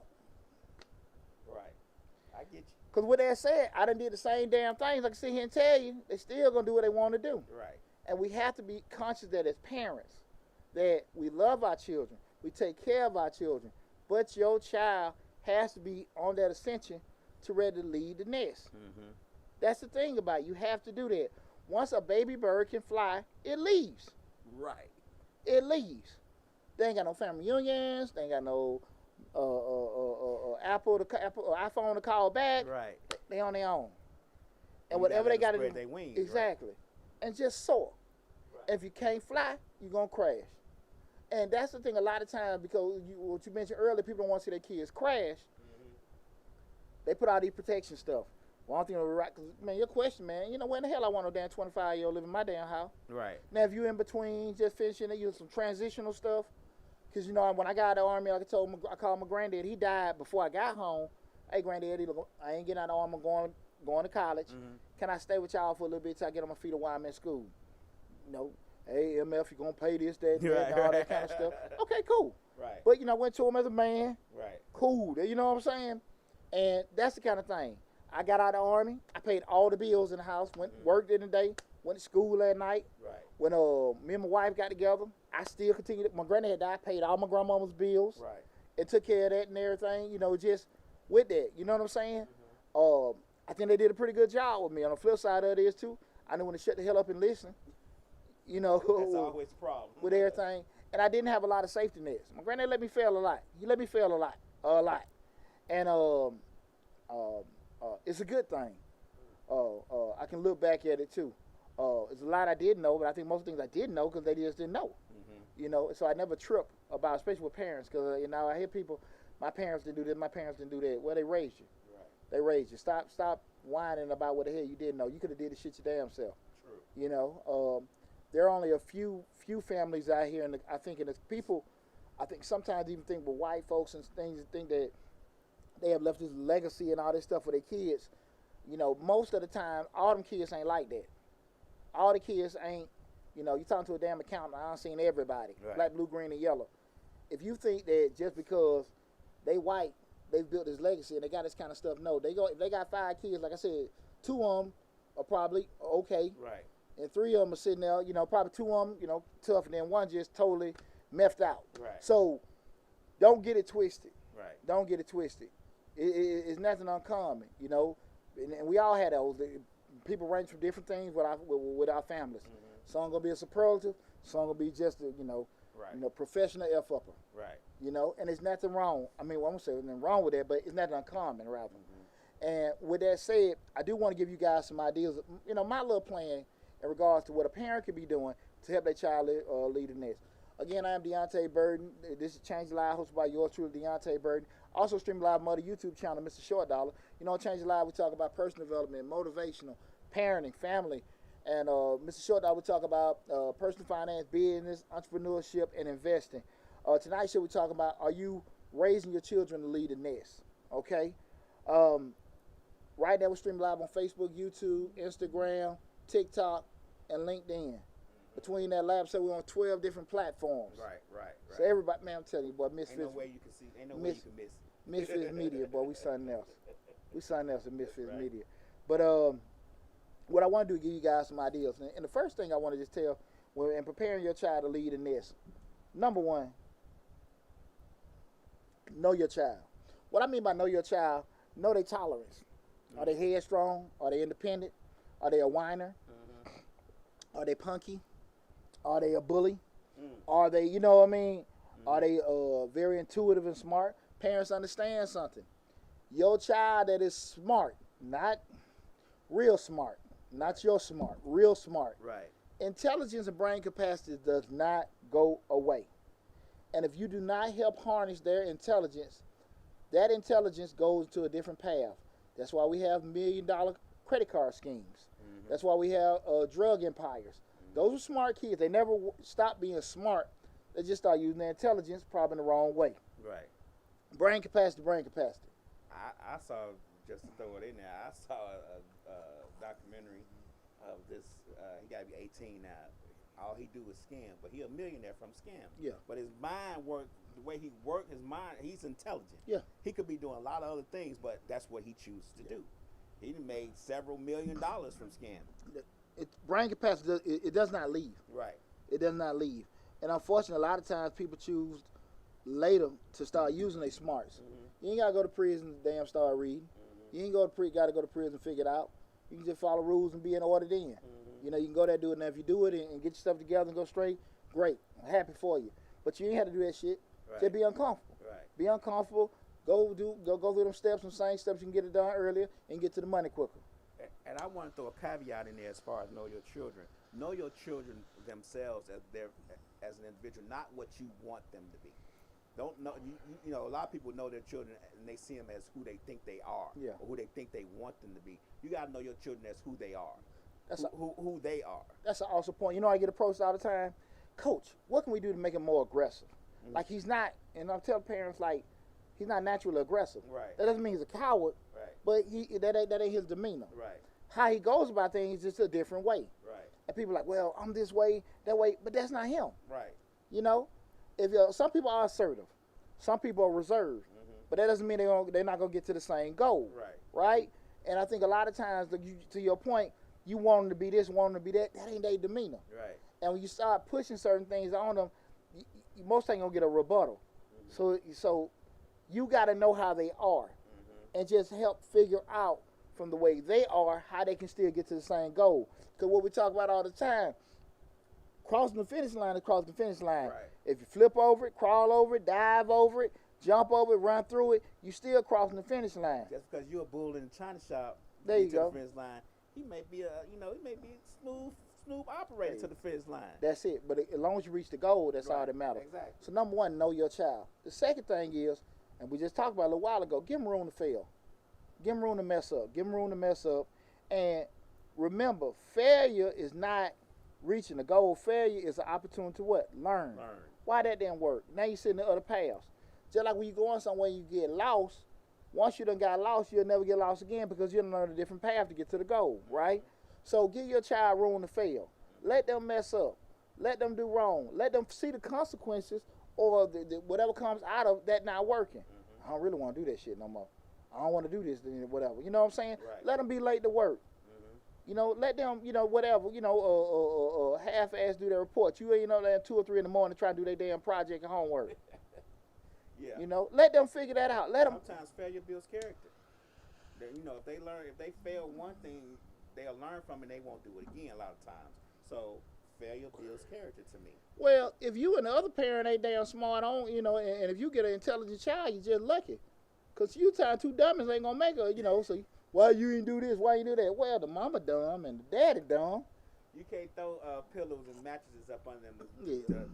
Right. I get you. Because with that said, I done did the same damn things. I can sit here and tell you, they still gonna do what they want to do. Right. And we have to be conscious that as parents, that we love our children, we take care of our children, but your child has to be on that ascension to ready to leave the nest. That's the thing about it. You have to do that. Once a baby bird can fly, it leaves. Right. It leaves. They ain't got no family reunions. They ain't got no iPhone to call back. Right. They on their own. And whatever they got to do. Their wings, exactly. Right. and just soar. Right. If you can't fly, you're going to crash. And that's the thing a lot of times, because what you mentioned earlier, people don't want to see their kids crash. Mm-hmm. They put all these protection stuff. Well, I don't think it'll be right, because, man, your question, man, you know, where in the hell I want no damn 25-year-old living in my damn house? Right. Now, if you in between just finishing, you some transitional stuff, because, you know, when I got out of the Army, like I called my granddad. He died before I got home. Hey, granddad, I ain't getting out of the Army. I'm going to college. Mm-hmm. Can I stay with y'all for a little bit till I get on my feet while I'm in school? No. Hey, MF, you going to pay this, that, and all that kind of stuff. Okay, cool. Right. But, you know, I went to him as a man. Right. Cool. You know what I'm saying? And that's the kind of thing. I got out of the Army. I paid all the bills in the house. Worked in the day. Went to school at night. Right. When me and my wife got together, I still continued. My granddad died. Paid all my grandmama's bills. Right. And took care of that and everything. You know, just with that. You know what I'm saying? Mm-hmm. I think they did a pretty good job with me. On the flip side of it is too, I knew when to shut the hell up and listen. You know, that's always the problem with everything. And I didn't have a lot of safety nets. My granddad let me fail a lot. He let me fail a lot. And it's a good thing. I can look back at it too. It's a lot I didn't know, but I think most things I didn't know because they just didn't know. Mm-hmm. You know, so I never trip about, especially with parents, because you know I hear people, my parents didn't do this, my parents didn't do that. Well, they raised you. Right. They raised you. Stop whining about what the hell you didn't know. You could have did the shit your damn self. True. You know, there are only a few families out here, and I think people, I think sometimes even think with white folks and things, think that they have left this legacy and all this stuff for their kids. You know, most of the time, all them kids ain't like that. All the kids ain't, you know, you talking to a damn accountant, I done seen everybody, right. Black, blue, green, and yellow. If you think that just because they white, they've built this legacy and they got this kind of stuff, no. If they got 5 kids, like I said, 2 of them are probably okay. Right. And 3 of them are sitting there, you know, probably 2 of them, you know, tough, and then 1 just totally meffed out. Right. So don't get it twisted. Right. Don't get it twisted. It's nothing uncommon, you know. And we all had those. People range from different things with our families. Mm-hmm. Some gonna be a superlative. Some gonna be just a, right. Professional F-upper. Right. You know, and there's nothing wrong. I mean, well, I'm gonna say there's nothing wrong with that, but it's nothing uncommon, rather. Mm-hmm. And with that said, I do want to give you guys some ideas. You know, my little plan in regards to what a parent could be doing to help their child lead the nest. Again, I am Deonte Burden. This is Change the Live, hosted by yours truly, Deonte Burden. Also stream live on the YouTube channel, Mr. Short Dollar. You know, Change the Live, we talk about personal development, motivational, parenting, family. And Mr. Short Dollar, we talk about personal finance, business, entrepreneurship, and investing. Tonight's show, we talk about, are you raising your children to lead the nest? Okay? Right now, we're streaming live on Facebook, YouTube, Instagram, TikTok, and LinkedIn. Between that lab, so we're on 12 different platforms. Right. So everybody, man, I'm telling you, boy, Misfits. Ain't no way you can see. Ain't no way you can miss. Misfits Media, boy, we something else. We something else at Misfits Media. But what I want to do is give you guys some ideas. And the first thing I want to just tell, when in preparing your child to lead in this, number one, know your child. What I mean by know your child, know their tolerance. Mm-hmm. Are they headstrong? Are they independent? Are they a whiner? Mm-hmm. Are they punky? Are they a bully? Are they, you know what I mean? Are they very intuitive and smart? Parents understand something. Your child that is smart, not real smart, not your smart, real smart. Right. Intelligence and brain capacity does not go away. And if you do not help harness their intelligence, that intelligence goes to a different path. That's why we have $1 million credit card schemes. Mm-hmm. That's why we have drug empires. Those are smart kids. They never stop being smart. They just start using their intelligence probably in the wrong way. Right. Brain capacity. I saw, just to throw it in there, I saw a documentary of this. He got to be 18 now. All he do is scam, but he a millionaire from scam. Yeah. But his mind worked, the way he worked his mind, he's intelligent. Yeah. He could be doing a lot of other things, but that's what he chooses to do. He made several $1 million from scam. Brain capacity, it does not leave. Right. It does not leave. And unfortunately, a lot of times people choose later to start using their smarts. Mm-hmm. You ain't got to go to prison to damn start reading. Mm-hmm. You ain't got to go to prison and figure it out. You can just follow rules and be in order then. Mm-hmm. You know, you can go there, do it. Now, if you do it and get your stuff together and go straight, great. I'm happy for you. But you ain't have to do that shit. Right. Just be uncomfortable. Right. Be uncomfortable. Go through them steps, some same steps you can get it done earlier and get to the money quicker. And I want to throw a caveat in there as far as know your children. Know your children themselves as an individual, not what you want them to be. Don't know you know, a lot of people know their children and they see them as who they think they are, or who they think they want them to be. You got to know your children as who they are. That's who they are. That's an awesome point. You know, I get approached all the time, Coach, what can we do to make him more aggressive? Mm-hmm. Like he's not, and I'm telling parents like he's not naturally aggressive. Right. That doesn't mean he's a coward. Right. But that ain't his demeanor. Right. How he goes about things is just a different way. Right. And people are like, well, I'm this way, that way, but that's not him. Right. You know, if some people are assertive, some people are reserved, but that doesn't mean they're not gonna get to the same goal. Right. Right. And I think a lot of times, to your point, you want them to be this, want them to be that. That ain't their demeanor. Right. And when you start pushing certain things on them, most ain't gonna get a rebuttal. So you got to know how they are, and just help figure out from the way they are how they can still get to the same goal. Because what we talk about all the time, crossing the finish line is crossing the finish line. Right. If you flip over it, crawl over it, dive over it, jump over it, run through it, you still crossing the finish line. Just because you're a bull in the china shop, there you go. The finish line, he may be a smooth operator to the finish line. That's it. But as long as you reach the goal, that's all that matters. Exactly. So number one, know your child. The second thing is, and we just talked about it a little while ago, give them room to fail. Give them room to mess up. Give them room to mess up. And remember, failure is not reaching the goal. Failure is an opportunity to what? Learn. Why that didn't work? Now you're sitting in other paths. Just like when you're going somewhere you get lost, once you done got lost, you'll never get lost again because you done learned a different path to get to the goal, right? So give your child room to fail. Let them mess up. Let them do wrong. Let them see the consequences or whatever comes out of that not working. I don't really want to do that shit no more. I don't want to do this, whatever. You know what I'm saying? Right. Let them be late to work. You know, let them, whatever, half-ass do their report. You ain't there at 2 or 3 in the morning trying to do their damn project and homework. Yeah. You know, let them figure that out. Sometimes failure builds character. If they fail one thing, they'll learn from it and they won't do it again a lot of times. So failure builds character to me. Well, if you and the other parent ain't damn smart and if you get an intelligent child, you're just lucky. Because you time two dummies ain't going to make her, so why you ain't do this, why you do that? Well, the mama dumb and the daddy dumb. You can't throw pillows and mattresses up under them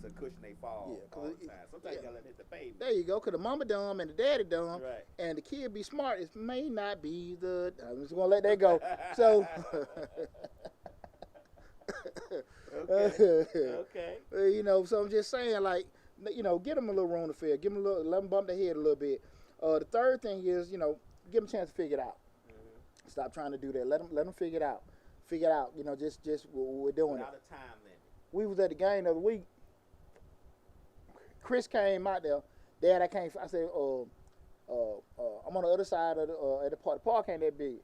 to cushion they fall all the time. Sometimes you got to let it hit the pavement. There you go, because the mama dumb and the daddy dumb, right. And the kid be smart. It may not be I'm just going to let that go. So... Okay. So I'm just saying, get them a little room to fail. Let them bump their head a little bit. The third thing is, give them a chance to figure it out. Stop trying to do that. Let them figure it out. Figure it out. Just we're doing without it. a time limit. We was at the game the other week. Chris came out there. Dad, I said, I'm on the other side of at the park. The park ain't that big.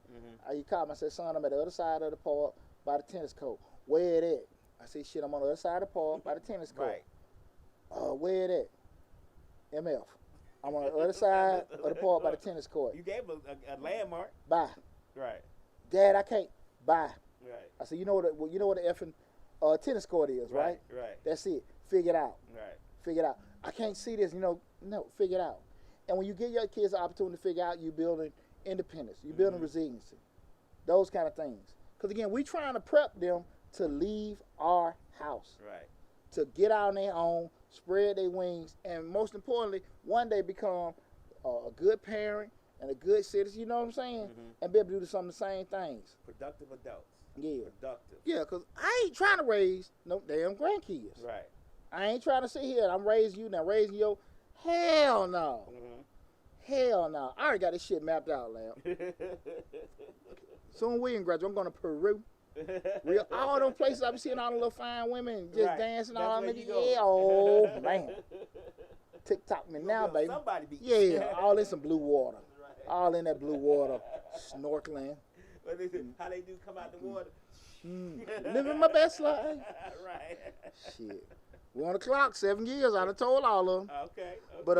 He called me. I said, son, I'm at the other side of the park by the tennis court. Where it at? I said, shit, I'm on the other side of the park by the tennis court. Right. Where it at? MF. I'm on the other side of the park by the tennis court. You gave a landmark. Bye. Right. Dad, I can't. Bye. Right. I said, you know what the effing tennis court is, right? Right. That's it. Figure it out. Right. Figure it out. I can't see this, no, figure it out. And when you give your kids the opportunity to figure out, you're building independence. You're building resiliency. Those kind of things. Because, again, we trying to prep them to leave our house. Right. To get out on their own, spread their wings, and most importantly, one day become a good parent and a good citizen, you know what I'm saying? And be able to do some of the same things. Productive adults. Yeah. Productive. Yeah, because I ain't trying to raise no damn grandkids. Right. I ain't trying to sit here and I'm raising you, now raising your... Hell no. Hell no. I already got this shit mapped out, Lamb. Soon we in graduate, I'm going to Peru. All them places I be seeing all the little fine women just dancing, that's all them. Yeah, oh man. TikTok me now, baby. Somebody be all in some blue water. Right. All in that blue water, snorkeling. How they do come out the water? Living my best life. Right. Shit. We're on the clock, 7 years. I done told all of them. Okay. But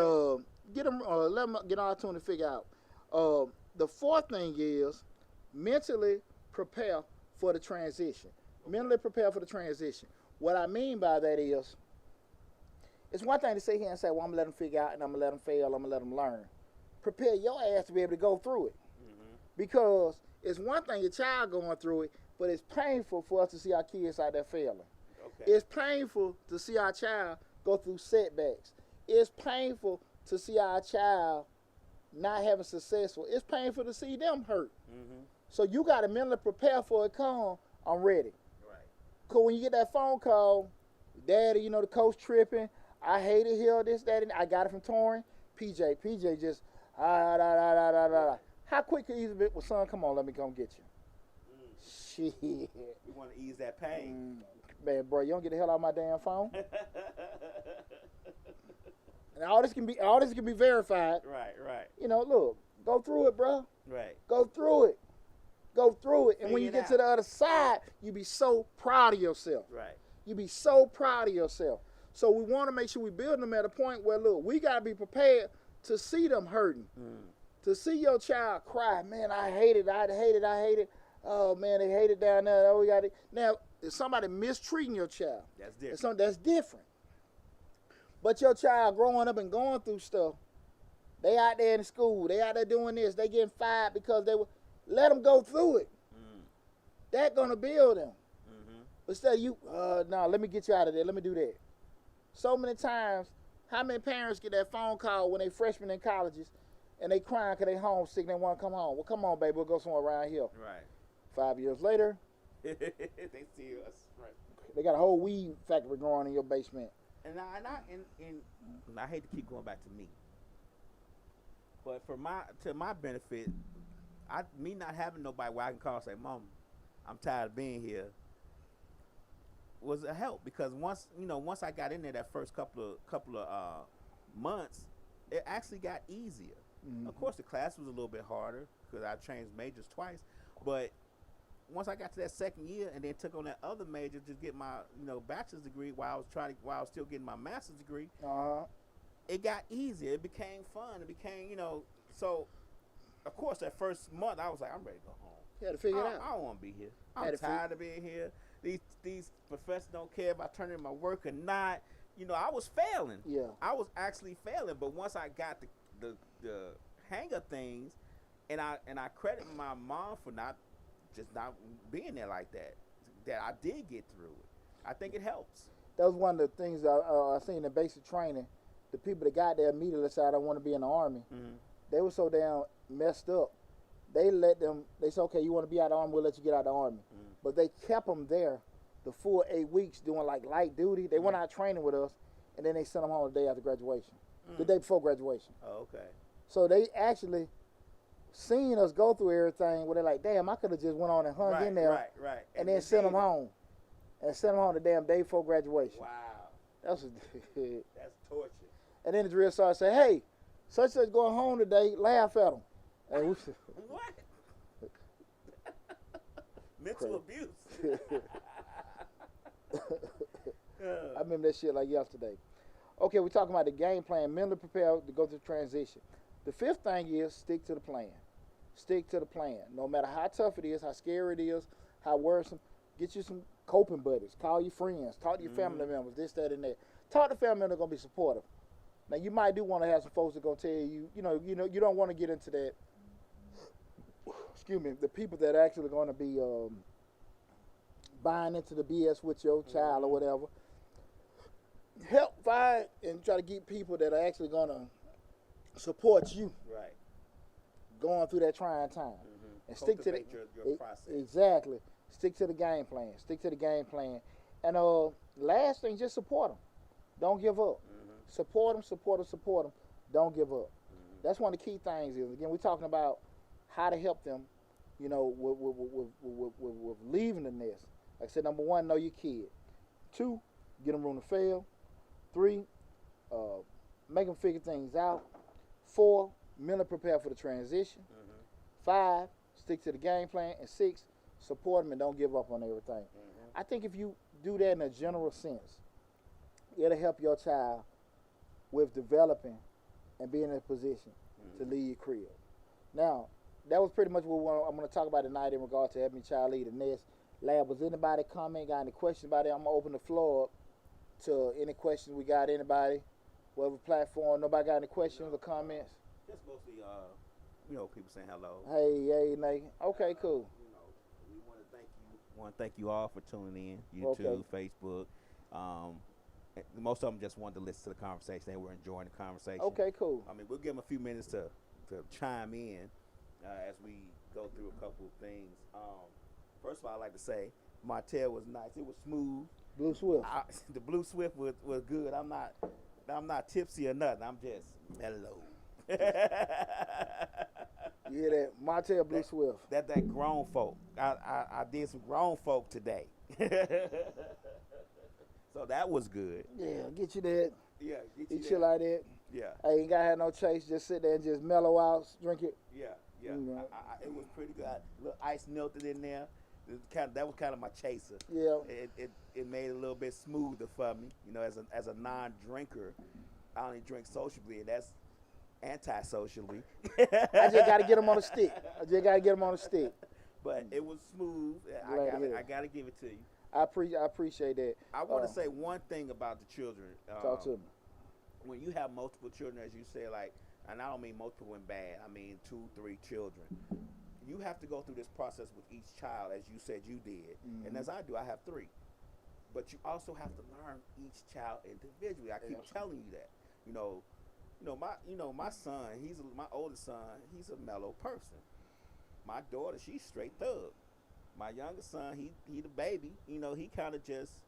let them get our tune to figure out. The fourth thing is mentally prepare for the transition. Mentally prepare for the transition. What I mean by that is, it's one thing to sit here and say, well, I'm going to let them figure out and I'm going to let them fail, I'm going to let them learn. Prepare your ass to be able to go through it. Because it's one thing your child going through it, but it's painful for us to see our kids out there failing. Okay. It's painful to see our child go through setbacks. It's painful to see our child not having successful. It's painful to see them hurt. Mm-hmm. So you got to mentally prepare for it. Come, I'm ready. Right. Cause when you get that phone call, Daddy, the coach tripping. I hate it here, this, that, and I got it from Torrin. PJ just How quick could you be? Well, son, come on, let me come get you. Shit. You want to ease that pain. Man, bro, you don't get the hell out of my damn phone. And all this can be verified. Right. Look, go through it, bro. Right. Go through it. And when you get to the other side, you be so proud of yourself. Right. You be so proud of yourself. So we want to make sure we build them at a point where, look, we got to be prepared to see them hurting. To see your child cry, man, I hate it. Oh, man, they hate it down there. Oh, we got it. Now, if somebody mistreating your child, that's different. That's different. But your child growing up and going through stuff, they out there in school, they out there doing this, they getting fired because let them go through it. That's going to build them. Instead of you, no, let me get you out of there. Let me do that. So many times, how many parents get that phone call when they freshmen in colleges and they crying because they homesick and they want to come home? Well, come on, baby, we'll go somewhere around here. Right. 5 years later, they see us. Right. They got a whole weed factory growing in your basement. And I hate to keep going back to me, but to my benefit, me not having nobody where I can call and say, Mom, I'm tired of being here, was a help, because once I got in there that first couple of months, it actually got easier. Of course, the class was a little bit harder because I changed majors twice, but once I got to that second year and then took on that other major to get my bachelor's degree while I was still getting my master's degree, it got easier. It became fun. It became so. Of course, that first month I was like, I'm ready to go home. You had to figure it out. I don't want to be here. I'm tired of being here. These professors don't care if I turn in my work or not. I was failing. Yeah. I was actually failing. But once I got the hang of things, and I credit my mom for not being there like that I did get through it. I think it helps. That was one of the things I seen in basic training. The people that got there immediately said, I want to be in the Army. They were so damn messed up. They said, okay, you want to be out of the Army, we'll let you get out of the Army. But they kept them there the full 8 weeks doing like light duty. They went out training with us, and then they sent them home the day after graduation, the day before graduation. Oh, okay. So they actually seen us go through everything where they're like, damn, I could have just went on and hung in there right. and then sent them home. And sent them home the damn day before graduation. Wow. That's torture. And then the drill sergeant said, hey, such going home today, laugh at them. And we said, what? Mental abuse. I remember that shit like yesterday. Okay, we're talking about the game plan, mentally prepared to go through transition. The fifth thing is stick to the plan. Stick to the plan. No matter how tough it is, how scary it is, how worrisome, get you some coping buddies. Call your friends. Talk to your family members, this, that, and that. Talk to family members that are going to be supportive. Now, you might do want to have some folks that are going to tell you, you don't want to get into that, excuse me, the people that are actually going to be buying into the BS with your child or whatever. Help find and try to get people that are actually going to support you. Right. Going through that trying time. And stick to your process. Exactly. Stick to the game plan. Stick to the game plan. And last thing, just support them. Don't give up. Support them. Don't give up. That's one of the key things. Is again, we're talking about how to help them, with leaving the nest. Like I said, number one, know your kid. 2, get them room to fail. 3, make them figure things out. 4, mentally prepare for the transition. 5, stick to the game plan. And 6, support them and don't give up on everything. I think if you do that in a general sense, it'll help your child with developing and being in a position to lead your crib. Now, that was pretty much what I'm going to talk about tonight in regard to helping your child lead the nest. Lab, was anybody comment, got any questions about it? I'm going to open the floor up to any questions we got. Anybody, whatever platform, nobody got any questions or comments? Just mostly, people saying hello. Hey, Nate. Okay, cool. We want to thank you want to thank you all for tuning in. Okay. YouTube, Facebook. Most of them just wanted to listen to the conversation. They were enjoying the conversation. Okay, cool. I mean, we'll give them a few minutes to chime in as we go through a couple of things. First of all, I'd like to say my tail was nice. It was smooth. Blue Swift. The Blue Swift was good. I'm not tipsy or nothing. I'm just mellow. You hear that? Martell Blue Swift. That grown folk. I did some grown folk today. So that was good. Yeah, get you that. Yeah, You chill like that. Yeah, Hey, ain't gotta have no chase. Just sit there and just mellow out, drink it. yeah. Mhm. It was pretty good. Little ice melted in there. That was kind of my chaser. Yeah. It made it a little bit smoother for me. You know, as a non-drinker, I only drink socially, and that's anti-socially. I just gotta get them on the stick. But it was smooth. I gotta give it to you. I appreciate that. I want to say one thing about the children. Talk to me. When you have multiple children, as you say, like, and I don't mean multiple in bad, I mean 2, 3 children. You have to go through this process with each child, as you said you did, and as I do. I have 3, but you also have to learn each child individually. I keep telling you that. My son. My oldest son. He's a mellow person. My daughter, she's straight thug. My youngest son, he the baby. He kind of just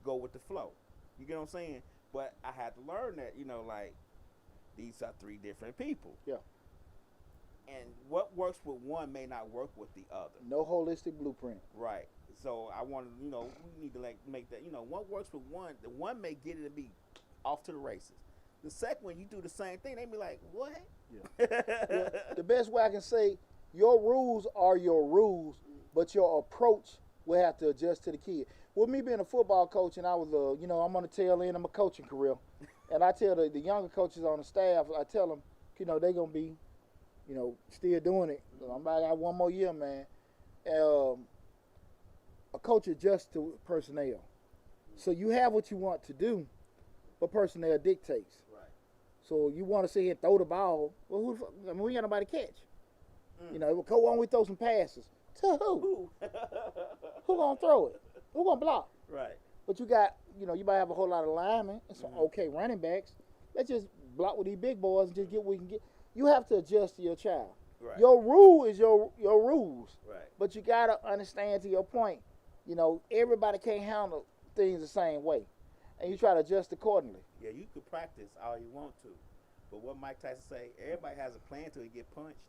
go with the flow. You get what I'm saying? But I had to learn that, like, these are 3 different people. Yeah. And what works with one may not work with the other. No holistic blueprint. Right. So I wanted, we need to make that, what works with one, the one may get it and be off to the races. The second one, you do the same thing, they be like, what? Yeah. Yeah. The best way I can say, your rules are your rules, but your approach will have to adjust to the kid. With me being a football coach, and I was, I'm on the tail end of my coaching career, and I tell the younger coaches on the staff, I tell them, they're going to be, still doing it. I got 1 more year, man. A coach adjusts to personnel. So you have what you want to do, but personnel dictates. Right. So you want to sit here and throw the ball. Well, we ain't got nobody to catch. Why don't we throw some passes? To who? Who gonna throw it? Who gonna block? Right. But you got, you might have a whole lot of linemen and some okay running backs. Let's just block with these big boys and just get what we can get. You have to adjust to your child. Right. Your rule is your rules. Right. But you gotta understand, to your point, everybody can't handle things the same way, and you try to adjust accordingly. Yeah, you could practice all you want to, but what Mike Tyson say, everybody has a plan till he get punched.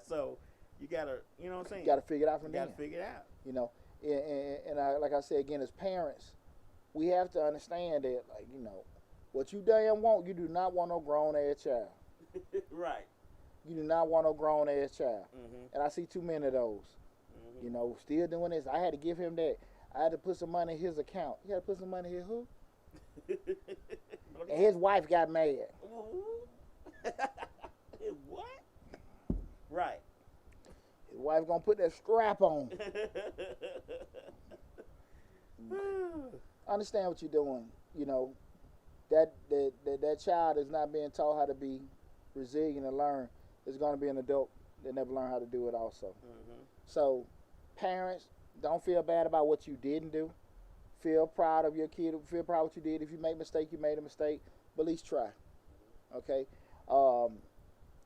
So you gotta, you know what I'm saying? You gotta figure it out from there. You gotta figure it out. And like I said again, as parents, we have to understand that, like, what you damn want, you do not want no grown ass child. Right. You do not want no grown ass child. Mm-hmm. And I see too many of those. Mm-hmm. Still doing this. I had to give him that. I had to put some money in his account. He had to put some money in his who? And his wife got mad. What? Right. His wife gonna put that strap on. Understand what you're doing. That child is not being taught how to be resilient and learn. There's gonna be an adult that never learned how to do it also. Mm-hmm. So, parents, don't feel bad about what you didn't do. Feel proud of your kid. Feel proud of what you did. If you make a mistake, you made a mistake. But at least try. Okay?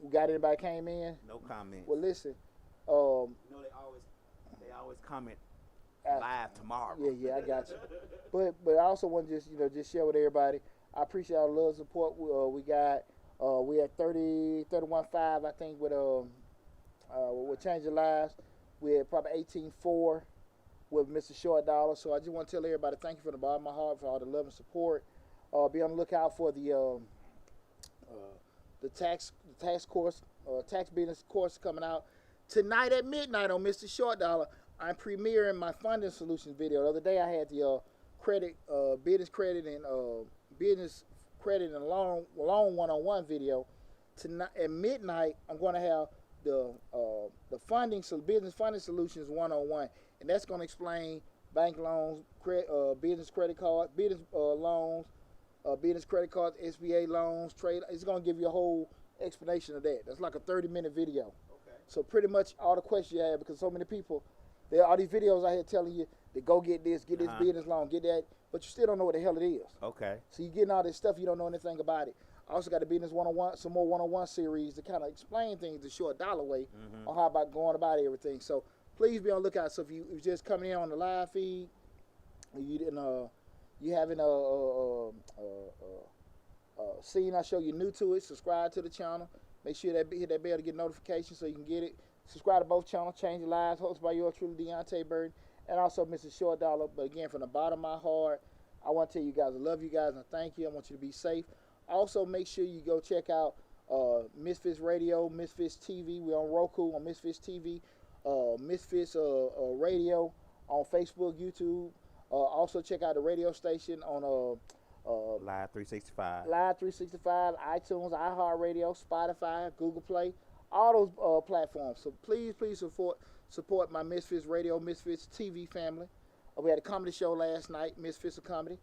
We got anybody came in? No comment. Well, listen. They always comment live tomorrow. Yeah, I got you. But I also want to just share with everybody. I appreciate all the love and support we got. We at 31.5, I think, with Changing Lives. We had probably 18.4 with Mr. Short Dollar. So I just want to tell everybody thank you from the bottom of my heart for all the love and support. Be on the lookout for the tax business course coming out tonight at midnight on Mr. Short Dollar. I'm premiering my funding solutions video. The other day I had the business credit and loan one-on-one video. Tonight at midnight I'm going to have the business funding solutions one-on-one, and that's going to explain bank loans, business credit cards, business loans, business credit cards, SBA loans, trade. It's going to give you a whole explanation of that. That's like a 30-minute video. Okay. So pretty much all the questions you have, because so many people, There are all these videos out here telling you to go get this business loan, get that, but you still don't know what the hell it is. Okay. So you're getting all this stuff, you don't know anything about it. I also got a business one-on-one, some more one-on-one series to kind of explain things the short dollar way on how about going about everything. So please be on the lookout. So if you just coming in on the live feed, you haven't seen our show, you're new to it, subscribe to the channel. Make sure that hit that bell to get notifications so you can get it. Subscribe to both channels, Change Your Lives, hosted by yours truly, Deonte Burden, and also Mr. Short Dollar. But again, from the bottom of my heart, I want to tell you guys I love you guys and thank you. I want you to be safe. Also, make sure you go check out Misfits Radio, Misfits TV. We're on Roku on Misfits TV, Misfits Radio on Facebook, YouTube. Also, check out the radio station on Live 365. Live 365, iTunes, iHeartRadio, Spotify, Google Play, all those platforms. So please support my Misfits Radio, Misfits TV family. We had a comedy show last night, Misfits of Comedy.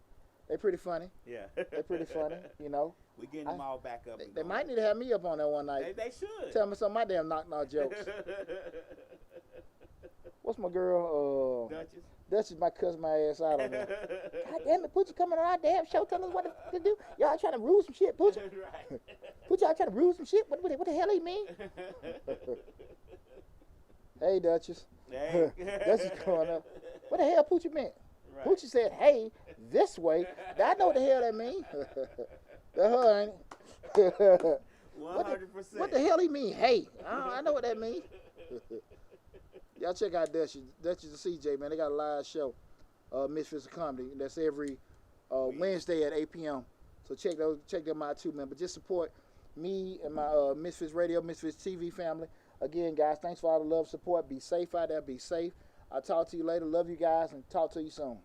They're pretty funny. Yeah. They're pretty funny, you know. We're getting them all back up. They might need to have me up on that one night. They should. Tell me some of my damn knock jokes. What's my girl? Duchess. Duchess might cuss my ass out on there. God damn it, Poochie coming on our damn show telling us what to do. Y'all trying to rule some shit, Poochie. Right. Poochie, y'all trying to rule some shit? What the hell he mean? Hey, Duchess. Hey. Duchess going up. What the hell Poochie meant? Right. Poochie said, hey, this way. I know what the hell that mean. The her ain't it? 100%. What the hell he mean? Hey, I know what that mean. Y'all check out Duchess and CJ, man. They got a live show, Misfits of Comedy. That's every Wednesday at 8 p.m. So check them out too, man. But just support me and my Misfits Radio, Misfits TV family. Again, guys, thanks for all the love, support. Be safe out there. Be safe. I'll talk to you later. Love you guys, and talk to you soon.